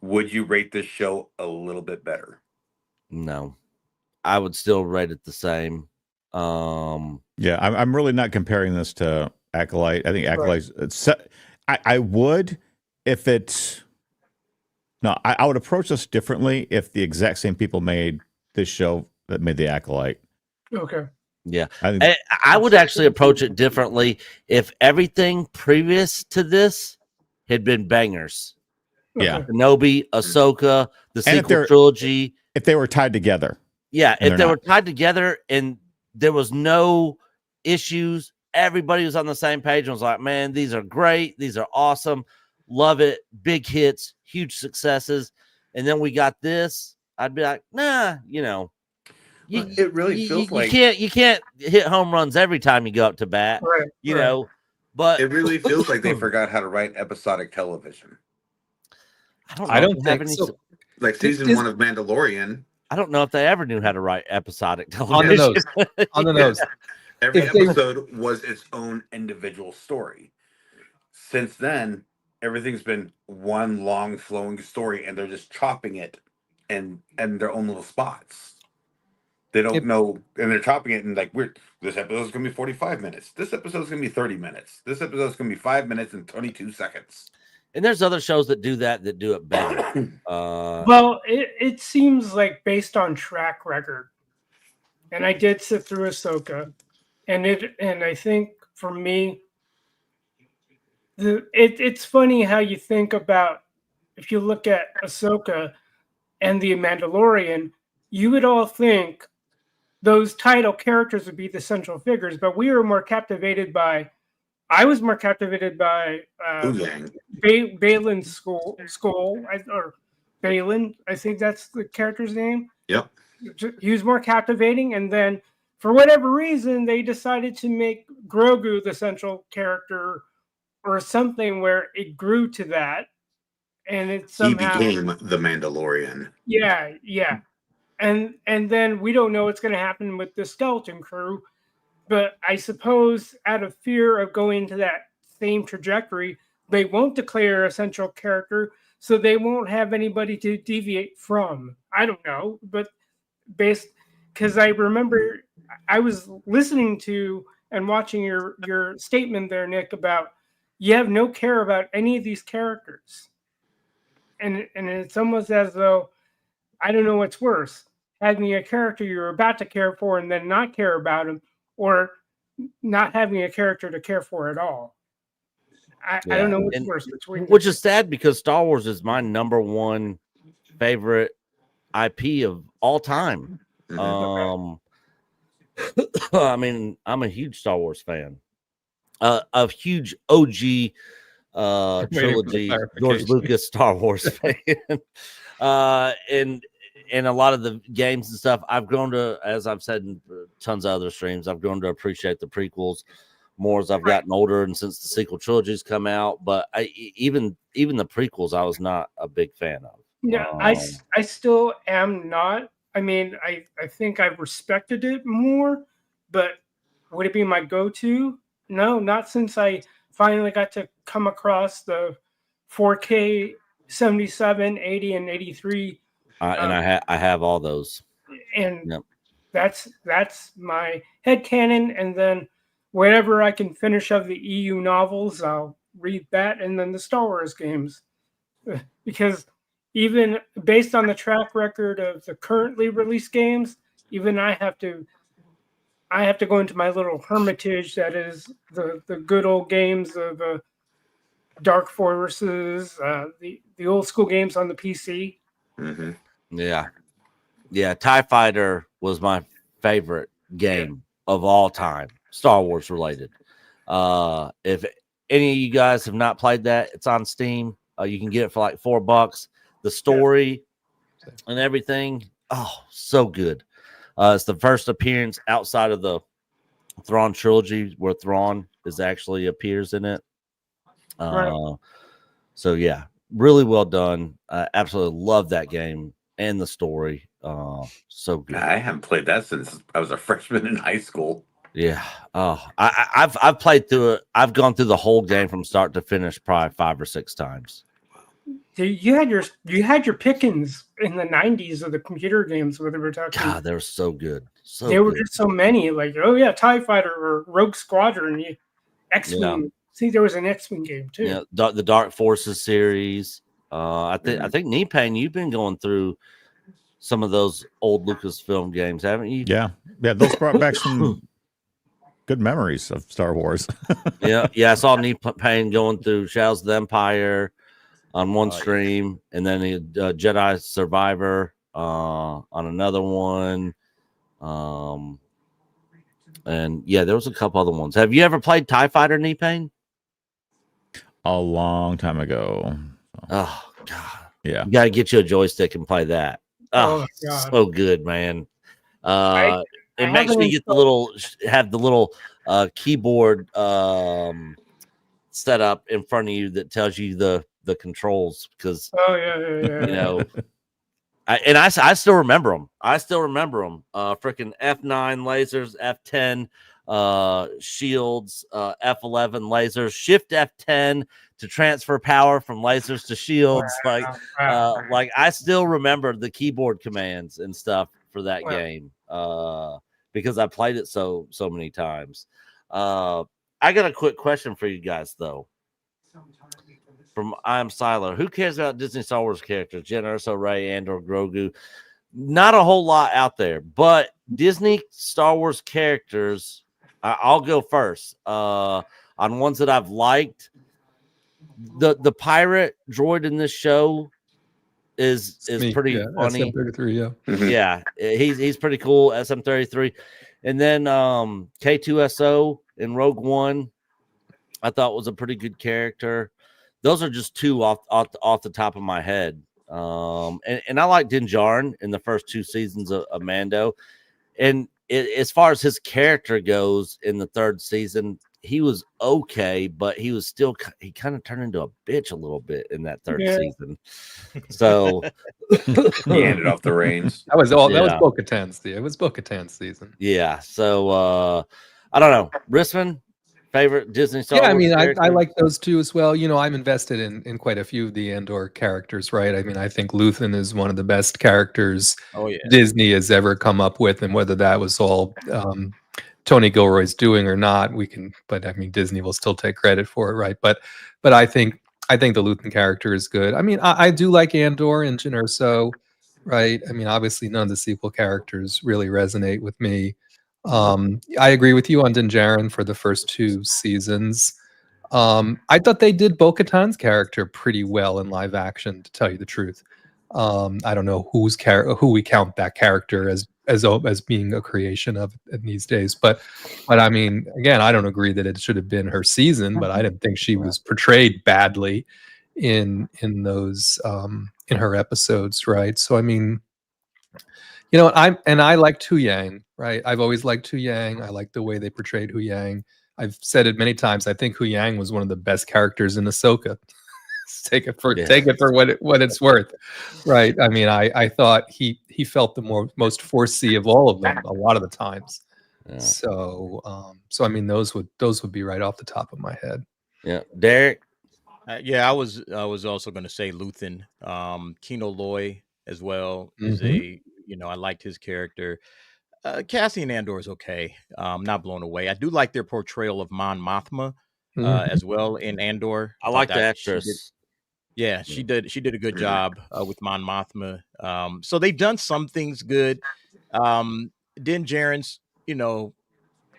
would you rate this show a little bit better? No, I would still rate it the same. yeah, I'm really not comparing this to Acolyte. I think Acolyte's. I would if it's. No, I would approach this differently if the exact same people made this show that made the Acolyte. Okay. Yeah. I think I would actually approach it differently if everything previous to this had been bangers. Yeah. Okay. Kenobi, Ahsoka, the And if sequel they're- trilogy. if they were tied together. Yeah, and if they're they were not. tied together and there was no issues, everybody was on the same page and was like, man, these are great. These are awesome. Love it. Big hits, huge successes. And then we got this. I'd be like, nah, Well, it really feels like you can't hit home runs every time you go up to bat, Right. you right. know. But it really feels like they forgot how to write episodic television. I don't if they have think any- so. Like season Is- 1 of Mandalorian, I don't know if they ever knew how to write episodic On television. the nose. On the nose. every If they- episode was its own individual story. Since then, everything's been one long flowing story, and they're just chopping it and their own little spots. They don't If- know, and they're chopping it, and like this episode's gonna be 45 minutes. This episode's gonna be 30 minutes. This episode's gonna be 5 minutes and 22 seconds. And there's other shows that do it better. Well, it seems like based on track record, and I did sit through Ahsoka, and I think for me, it's funny how you think about if you look at Ahsoka and the Mandalorian, you would all think those title characters would be the central figures, but we were more captivated by. I was more captivated by Oozang. Balin's school, or Balin. I think that's the character's name. Yep. He was more captivating, and then for whatever reason, they decided to make Grogu the central character, or something where it grew to that, and it somehow He became the Mandalorian. yeah, and then we don't know what's going to happen with the skeleton crew. But I suppose out of fear of going into that same trajectory, they won't declare a central character, so they won't have anybody to deviate from. I don't know, but because I remember I was listening to and watching your statement there, Nick, about you have no care about any of these characters. And it's almost as though, I don't know what's worse, having a character you're about to care for and then not care about him, or not having a character to care for at all. I don't know what's and- worse between Which is sad because Star Wars is my number one favorite IP of all time. Mhm. I mean, I'm a huge Star Wars fan, a huge OG Waiting for the trilogy, George clarification. Lucas Star Wars fan. And a lot of the games and stuff, I've grown to, as I've said in tons of other streams, I've grown to appreciate the prequels more as I've gotten older and since the sequel trilogies come out. But even the prequels, I was not a big fan of. Yeah, I still am not. I mean, I think I've respected it more, but would it be my go-to? No, not since I finally got to come across the 4K 77, 80, and 83. And I have all those. And Yep. that's my headcanon. And then whatever I can finish of the EU novels, I'll read that, and then the Star Wars games. Because even based on the track record of the currently released games, even I have to go into my little hermitage that is the good old games of Dark Forces, the old school games on the PC. Mm-hmm. Yeah. TIE Fighter was my favorite game of all time, Star Wars related. If any of you guys have not played that, it's on Steam. You can get it for like $4. The story and everything, so good. It's the first appearance outside of the Thrawn trilogy where Thrawn actually appears in it. Right. So yeah, really well done. I absolutely love that game and the story. So good. I haven't played that since I was a freshman in high school. Yeah. I've played through it. I've gone through the whole game from start to finish probably 5 or 6 times. You had your pickings in the 90s of the computer games where they were talking. God, they were so good. There were just so many, like TIE Fighter or Rogue Squadron, X-Wing. Yeah. See, there was an X-Wing game too. Yeah, the Dark Forces series. I think Knee-Pain, you've been going through some of those old Lucasfilm games, haven't you? Yeah. Those brought back some good memories of Star Wars. yeah. I saw Knee-Pain going through Shadows of the Empire on one stream, and then the Jedi Survivor on another one. And yeah, there was a couple other ones. Have you ever played TIE Fighter, Knee-Pain? A long time ago. Oh God. Yeah. You gotta get you a joystick and play that. Oh, God. So good, man. And make sure you get the little keyboard set up in front of you that tells you the controls, because you know, I still remember them. Freaking F9 lasers, F10 shields, F11 lasers, shift F10 to transfer power from lasers to shields. Like I still remember the keyboard commands and stuff for that game because I played it so many times. I got a quick question for you guys though. From I'm Silo, who cares about Disney Star Wars characters? Jyn Erso, Rey, Andor, Grogu. Not a whole lot out there, but Disney Star Wars characters. I'll go first. On ones that I've liked, the pirate droid in this show is pretty funny. SM-33, Yeah, he's pretty cool. SM-33, and then K2SO in Rogue One, I thought was a pretty good character. Those are just two off the top of my head. And I like Din Djarin in the first 2 seasons of Mando. And as far as his character goes in the 3rd season, he was okay, but he kind of turned into a bitch a little bit in that 3rd season. So he handed off the reins. That was Bo-Katan's. It was Bo-Katan's season. Yeah. So I don't know. Risman, favorite Disney Star Wars I mean, character? I like those two as well. You know, I'm invested in quite a few of the Andor characters, right? I mean, I think Luthen is one of the best characters Disney has ever come up with, and whether that was all Tony Gilroy's doing or not, but I mean, Disney will still take credit for it, right? But I think the Luthen character is good. I mean, I do like Andor and Jyn Erso, right? I mean, obviously none of the sequel characters really resonate with me. I agree with you on Din Djarin for the first 2 seasons. I thought they did Bo-Katan's character pretty well in live action, to tell you the truth. I don't know who we count that character as being a creation of in these days, but I mean, again, I don't agree that it should have been her season, but I didn't think she was portrayed badly in those in her episodes, right? So I mean, you know, I liked Hu Yang, right? I've always liked Hu Yang. I like the way they portrayed Hu Yang. I've said it many times. I think Hu Yang was one of the best characters in Ahsoka. take it for what it's worth, right? I mean, I thought he felt the most 4C of all of them a lot of the times. Yeah. So I mean, those would be right off the top of my head. Yeah, Derek. Yeah, I was also going to say Luthen, Kino Loy as well is a, you know, I liked his character. Cassian Andor is okay. Not blown away. I do like their portrayal of Mon Mothma as well in Andor. I like the actress. She did a good job with Mon Mothma. So they've done some things good. Din Djarin's, you know,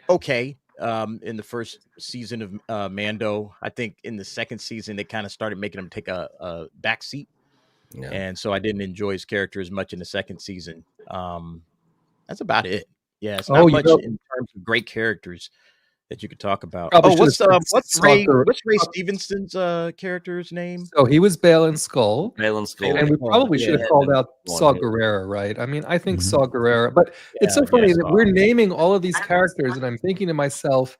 okay. In the first season of Mando, I think in the second season they kind of started making him take a back seat, and so I didn't enjoy his character as much in the second season. That's about it. Yeah, it's not much in terms of great characters that you could talk about. What's Ray Stevenson's character's name? So he was Baylan Skoll. Baylan Skoll. And we probably should have called out Saw Gerrera, right? I mean, I think Saw Gerrera, but it's so funny that we're naming all of these characters, and I'm thinking to myself,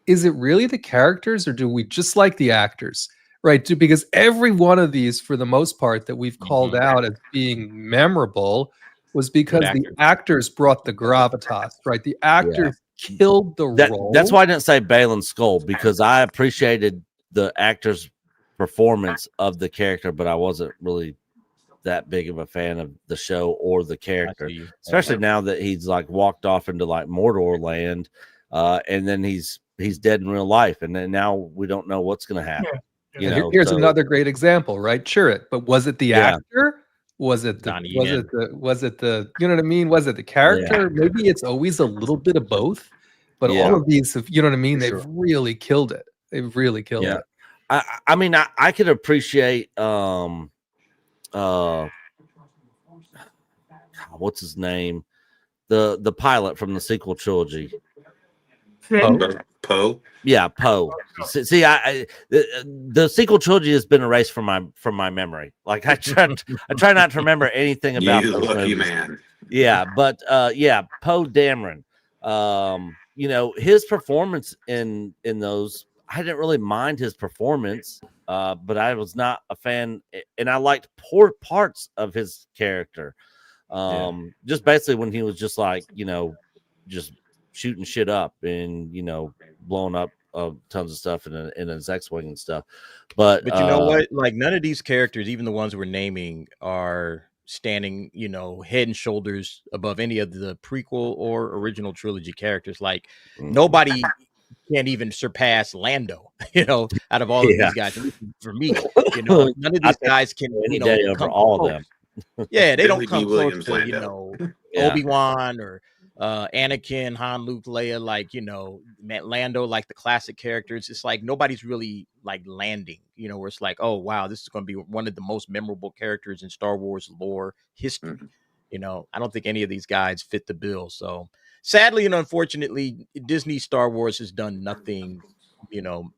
is it really the characters, or do we just like the actors? Right? Because every one of these, for the most part, that we've called out as being memorable was because the actors brought the gravitas, right? The actors killed the role. That's why I didn't say Baylan Skoll, because I appreciated the actor's performance of the character, but I wasn't really that big of a fan of the show or the character, especially now that he's like walked off into like Mordor land, and then he's dead in real life, and then now we don't know what's going to happen. You know, here's another great example, right? Chirrut, but was it the actor? Was it the you know what I mean? Was it the character? Maybe it's always a little bit of both, but all of these, you know what I mean? They've really killed it. They've really killed it. I mean, I could appreciate what's his name? The pilot from the sequel trilogy. Poe. Yeah, Poe. See, the sequel trilogy has been erased from my memory. Like I try not to remember anything about you those lucky movies. man. Yeah, but Poe Dameron. You know, his performance in those, I didn't really mind his performance, but I was not a fan, and I liked poor parts of his character. Just basically when he was just like, you know, just shooting shit up and, you know, blowing up tons of stuff in his X-Wing and stuff. But you know what? Like none of these characters, even the ones we're naming, are standing, you know, head and shoulders above any of the prequel or original trilogy characters. Like nobody can't even surpass Lando, you know, out of all of these guys. For me, you know, none of these guys can, you know, over all of them. Yeah, they don't come close to, Lando. you know, Obi-Wan or Anakin, Han, Luke, Leia, like, you know, Lando, like the classic characters. It's like nobody's really like landing, you know, where it's like, oh wow, this is going to be one of the most memorable characters in Star Wars lore history. You know, I don't think any of these guys fit the bill. So sadly and unfortunately, Disney Star Wars has done nothing, you know,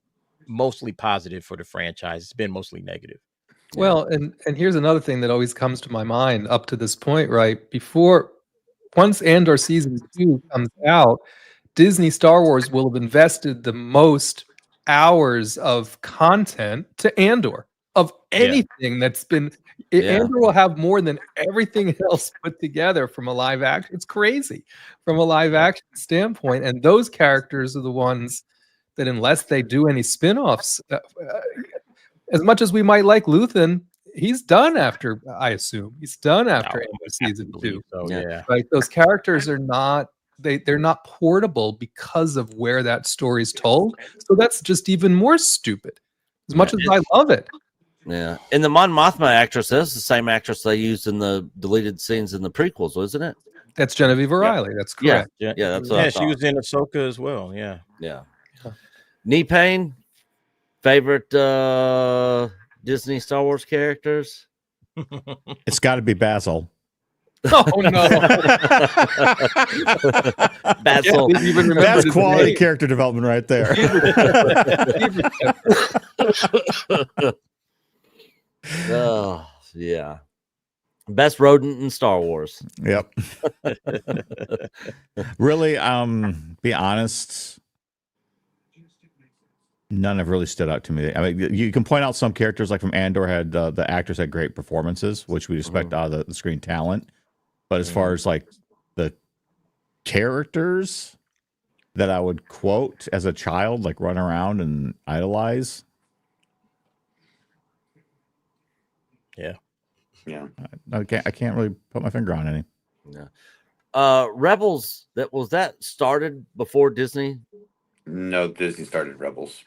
mostly positive for the franchise. It's been mostly negative. Well, and here's another thing that always comes to my mind up to this point, right? Once Andor season 2 comes out, Disney Star Wars will have invested the most hours of content to Andor of anything that's been. Andor will have more than everything else put together from a live action. It's crazy from a live action standpoint, and those characters are the ones that, unless they do any spin-offs, as much as we might like Luthen, he's done after, I assume. He's done after season 2. So, Right? Those characters are not, they're not portable because of where that story's told. So that's just even more stupid. As much as I love it. Yeah. And the Mon Mothma actress, that's the same actress they used in the deleted scenes in the prequels, wasn't it? That's Genevieve O'Reilly. That's correct. Yeah, that's what I thought. She was in Ahsoka as well. Yeah. Knee pain, favorite Disney Star Wars characters? It's got to be Basil. Oh no! Basil. Can't even remember That's his quality name. character development right there. Oh, yeah. Best rodent in Star Wars. Yep. Really, be honest, none have really stood out to me. I mean, you can point out some characters like from Andor had the actors had great performances, which we expect out of the screen talent. But as far as like the characters that I would quote as a child, like run around and idolize, Yeah. I can't really put my finger on any. Yeah. Rebels, that started before Disney? No, Disney started Rebels.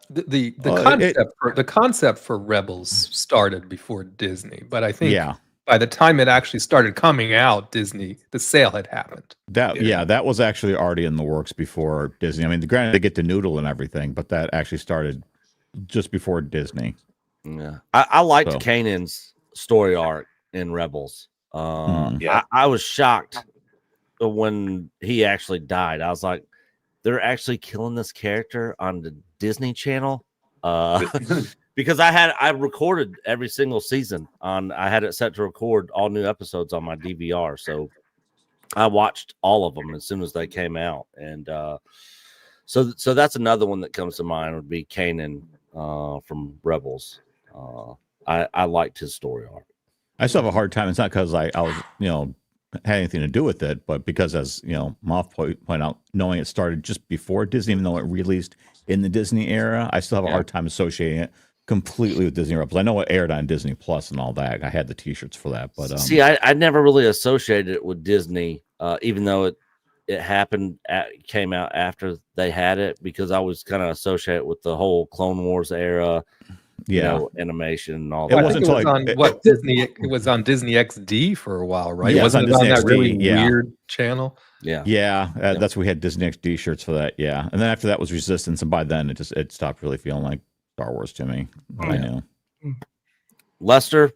The Well, concept for Rebels started before Disney, but I think Yeah. by the time it actually started coming out, the sale had happened. That was actually already in the works before Disney. I mean, granted, they get the noodle and everything, but that actually started just before Disney. Yeah. I liked So. Kanan's story arc in Rebels. Yeah. I was shocked when he actually died. I was like, they're actually killing this character on the Disney Channel. Because I recorded every single season I had it set to record all new episodes on my DVR. So I watched all of them as soon as they came out. And so that's another one that comes to mind would be Kanan from Rebels. I liked his story arc. I still have a hard time. It's not because I was, had anything to do with it, but because, as Moff pointed out, knowing it started just before Disney, even though it released in the Disney era, I still have a hard time associating it completely with Disney Rebels. I know it aired on Disney Plus and all that. I had the T-shirts for that, but see, I never really associated it with Disney, even though it happened came out after they had it, because I was kind of associated with the whole Clone Wars era. Animation and all It that. wasn't I think until on Disney. It was on Disney XD for a while, right? Yeah, Wasn't it was it on on Disney that really XD, yeah. weird channel? Yeah. That's we had Disney XD shirts for that. Yeah, and then after that was Resistance, and by then it stopped really feeling like Star Wars to me. I know. Lester,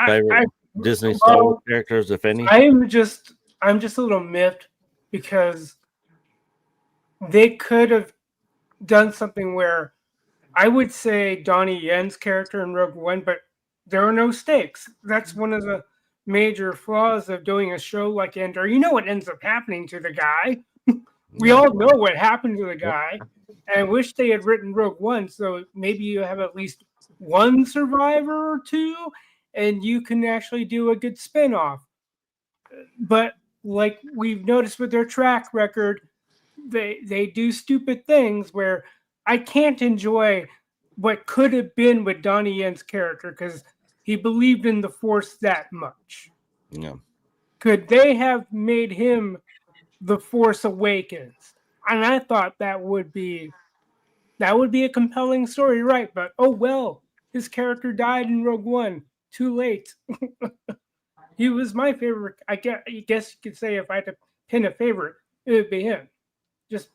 favorite Disney Star Wars characters, if any? I'm just a little miffed because they could have done something where I would say Donnie Yen's character in Rogue One, but there are no stakes. That's one of the major flaws of doing a show like Andor. You know what ends up happening to the guy. We all know what happened to the guy. And I wish they had written Rogue One, so maybe you have at least one survivor or two, and you can actually do a good spinoff. But like we've noticed with their track record, they do stupid things where I can't enjoy what could have been with Donnie Yen's character because he believed in the Force that much. Yeah. Could they have made him the Force Awakens? And I thought that would be a compelling story, right? But oh well, his character died in Rogue One. Too late. He was my favorite. I guess you could say if I had to pin a favorite, it would be him. Just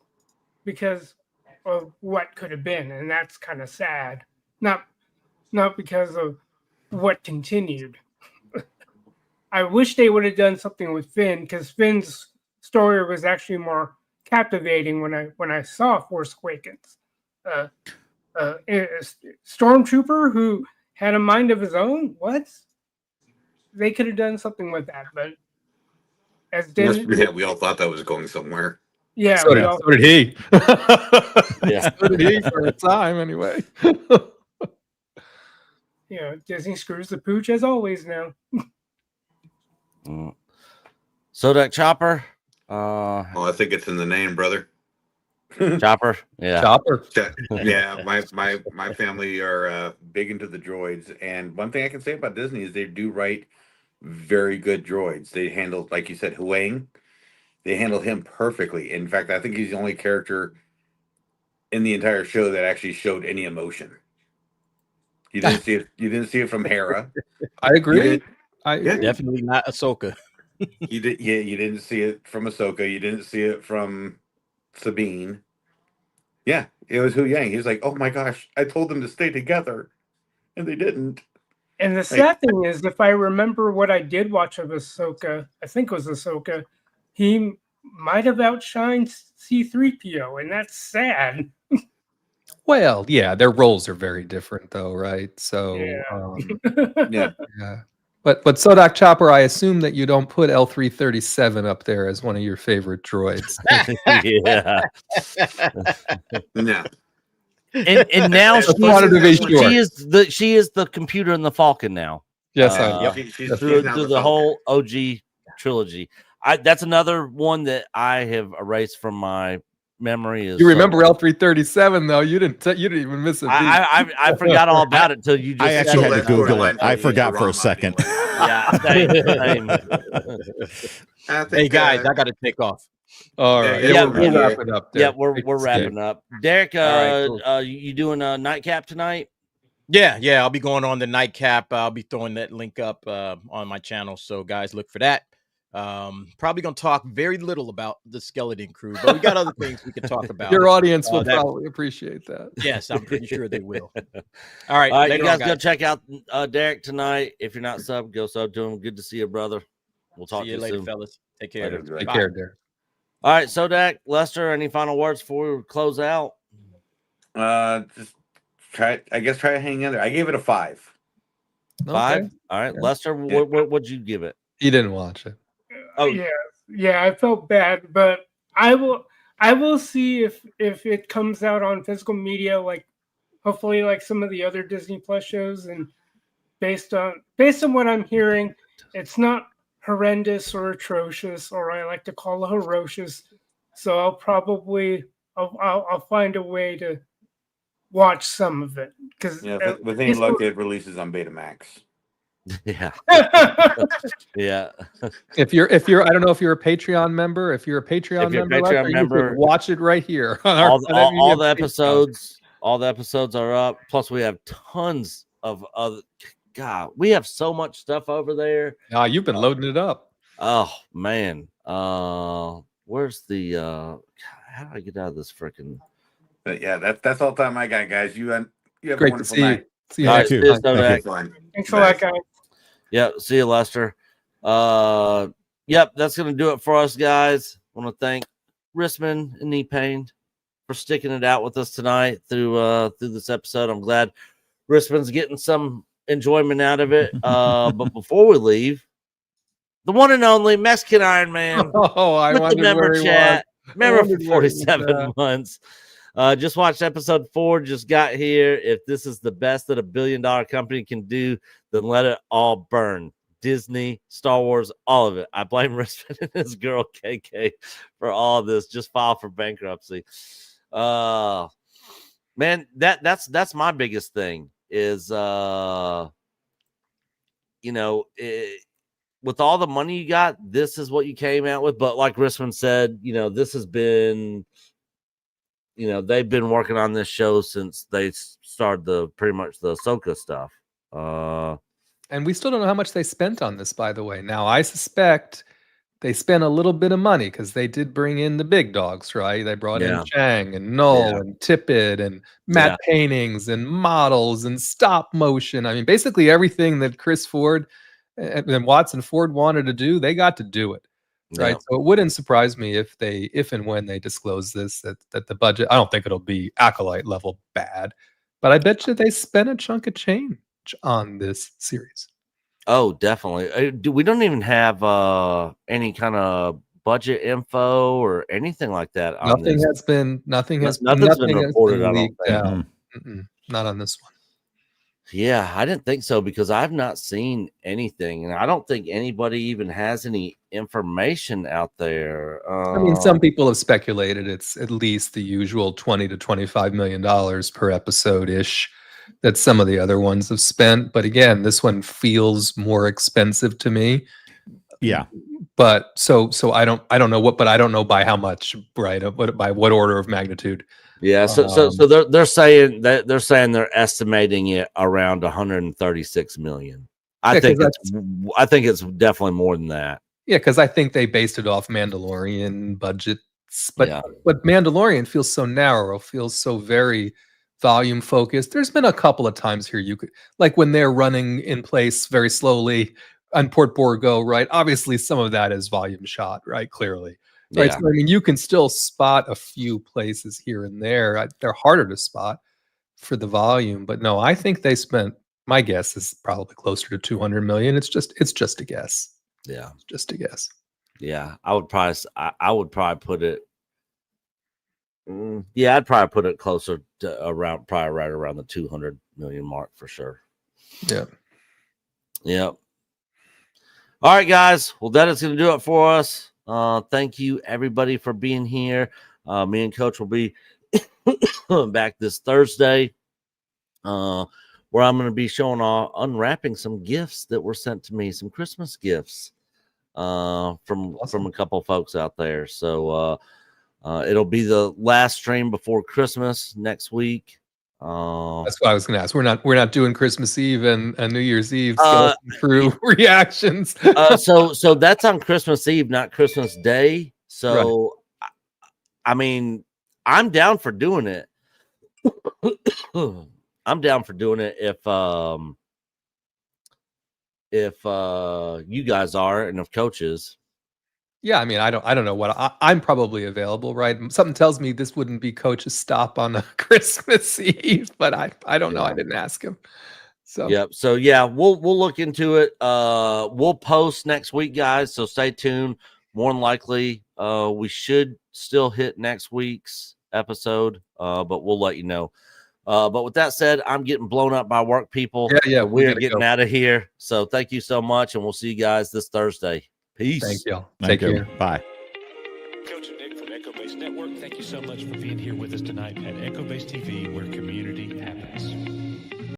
because of what could have been, and that's kind of sad. Not because of what continued. I wish they would have done something with Finn, because Finn's story was actually more captivating when I saw Force Awakens. A stormtrooper who had a mind of his own. What? They could have done something with that, but as We all thought that was going somewhere. Yeah, So did he. Yeah. So did he for a time, anyway. Disney screws the pooch as always now. Sodak Chopper. I think it's in the name, brother. Chopper. Yeah. Chopper. Yeah, my family are big into the droids, and one thing I can say about Disney is they do write very good droids. They handle, like you said, Huang. They handled him perfectly. In fact, I think he's the only character in the entire show that actually showed any emotion. You didn't see it. You didn't see it from Hera. I agree. Definitely not Ahsoka. You did. Yeah, you didn't see it from Ahsoka. You didn't see it from Sabine. Yeah, it was Hu Yang. He was like, "Oh my gosh, I told them to stay together." and they didn't. And the sad thing is, if I remember what I did watch of Ahsoka, I think it was Ahsoka, he might have outshined C-3PO, and that's sad. Well, yeah, their roles are very different, though, right? So, Yeah. Yeah. yeah. But Sodak Chopper, I assume that you don't put L337 up there as one of your favorite droids. Yeah. No. And now Just wanted to be sure. she is the computer in the Falcon now. Yes, Uh, She's through now the Falcon. whole OG trilogy. That's another one that I have erased from my memory. Is you remember L337 though? You didn't even miss a beat. I forgot all about it till you just. I actually said had it. to Google it. I forgot for a second. Yeah, same. I think, Hey guys, I got to take off. All right, Yeah, yeah, yeah, we'll yeah. wrap it up. There. Yeah, we're wrapping up. Derek, All right, cool. you doing a nightcap tonight? Yeah, I'll be going on the nightcap. I'll be throwing that link up on my channel, so guys, look for that. Probably gonna talk very little about the Skeleton Crew, but we got other things we can talk about. Your audience will that- probably appreciate that. Yes, I'm pretty sure they will. All right, All right, later you on, guys go check out Derek tonight. If you're not sub, go sub to him. Good to see you, brother. We'll talk See to you you later, soon. fellas. Take care. Later, Take Bye. care, Derek. All right, so Dak, Lester, any final words before we close out? just try to hang in there. I gave it a 5. 5. Okay. All right, Yeah. Lester, Yeah. what'd you give it? He didn't watch it. Oh. yeah, I felt bad, but I will see if it comes out on physical media, like hopefully like some of the other Disney Plus shows, and based on what I'm hearing, it's not horrendous or atrocious, or I like to call it ferocious. So I'll find a way to watch some of it, because Yeah, with any luck, it releases on Betamax. Yeah, yeah. If you're, I don't know if you're a Patreon member. If you're a Patreon If you're a member, Patreon Lester, you member- can watch it right here. On our, all the Patreon. episodes, all the episodes are up. Plus, we have tons of other. God, we have so much stuff over there. You've been loading it up. Oh man, where's the? How do I get out of this freaking? But yeah, that's all the time I got, guys. You have a Great to wonderful see you. night. See you All right, next see you, time. Sodak. Fun. Thanks a lot, guys. Yep, see you, Lester. Yep, that's gonna do it for us, guys. I want to thank Rissman and Knee Pain for sticking it out with us tonight through this episode. I'm glad Rissman's getting some enjoyment out of it. But before we leave, the one and only Mexican Iron Man Oh, I with the wondered member where he chat, member for wondered where he was 47 at. months. Just watched episode 4, just got here. If this is the best that $1 billion company can do, then let it all burn. Disney, Star Wars, all of it. I blame Rissman and his girl KK for all of this. Just file for bankruptcy. Man, that's my biggest thing is with all the money you got, this is what you came out with. But like Rissman said, this has been, they've been working on this show since they started pretty much the Ahsoka stuff. And we still don't know how much they spent on this, by the way. Now, I suspect they spent a little bit of money because they did bring in the big dogs, right? They brought Yeah. in Chang and Null Yeah. and Tippett and matte paintings and models and stop motion. I mean, basically everything that Chris Ford and Watson Ford wanted to do, they got to do it, right? Yeah. So it wouldn't surprise me if and when they disclose this, that the budget, I don't think it'll be Acolyte level bad, but I bet you they spent a chunk of change on this series. Oh, definitely. We don't even have any kind of budget info or anything like that. On Nothing this. has been nothing's been reported, I don't leaked think. out. Not on this one. Yeah, I didn't think so because I've not seen anything, and I don't think anybody even has any information out there. I mean, some people have speculated it's at least the usual $20 to $25 million per episode ish that some of the other ones have spent. But again, this one feels more expensive to me. Yeah. But so I don't know what, but I don't know by how much, right? By what order of magnitude. Yeah, so they're saying they're estimating it around 136 million. I think it's definitely more than that. Yeah, because I think they based it off Mandalorian budgets, but Yeah. Mandalorian feels so narrow, feels so very volume focused. There's been a couple of times here you could, like when they're running in place very slowly on Port Borgo, right? Obviously, some of that is volume shot, right? Clearly, right? Yeah. So, I mean, you can still spot a few places here and there. They're harder to spot for the volume, but no, I think they spent. My guess is probably closer to 200 million. It's just a guess. Yeah. It's just a guess. Yeah. I would probably put it. Yeah, I'd probably put it closer to probably right around the 200 million mark for sure. Yeah. Yep. All right, guys. Well, that is going to do it for us. Thank you, everybody, for being here. Me and Coach will be back this Thursday, where I'm going to be unwrapping some gifts that were sent to me, some Christmas gifts from a couple of folks out there. So it'll be the last stream before Christmas next week. That's what I was going to ask. We're not doing Christmas Eve and New Year's Eve crew reactions. So that's on Christmas Eve, not Christmas Day. So right. I mean, I'm down for doing it. I'm down for doing it if you guys are and if Coach is. Yeah, I mean, I don't know what I'm probably available, right? Something tells me this wouldn't be Coach's stop on a Christmas Eve, but I don't know. I didn't ask him. So yep. So yeah, we'll look into it. We'll post next week, guys. So stay tuned. More than likely, we should still hit next week's episode, but we'll let you know. But with that said, I'm getting blown up by work people. Yeah, we're getting out of here. So thank you so much, and we'll see you guys this Thursday. Peace. Thank you. Take care. Bye. Coach and Nick from Echo Base Network, thank you so much for being here with us tonight at Echo Base TV, where community happens.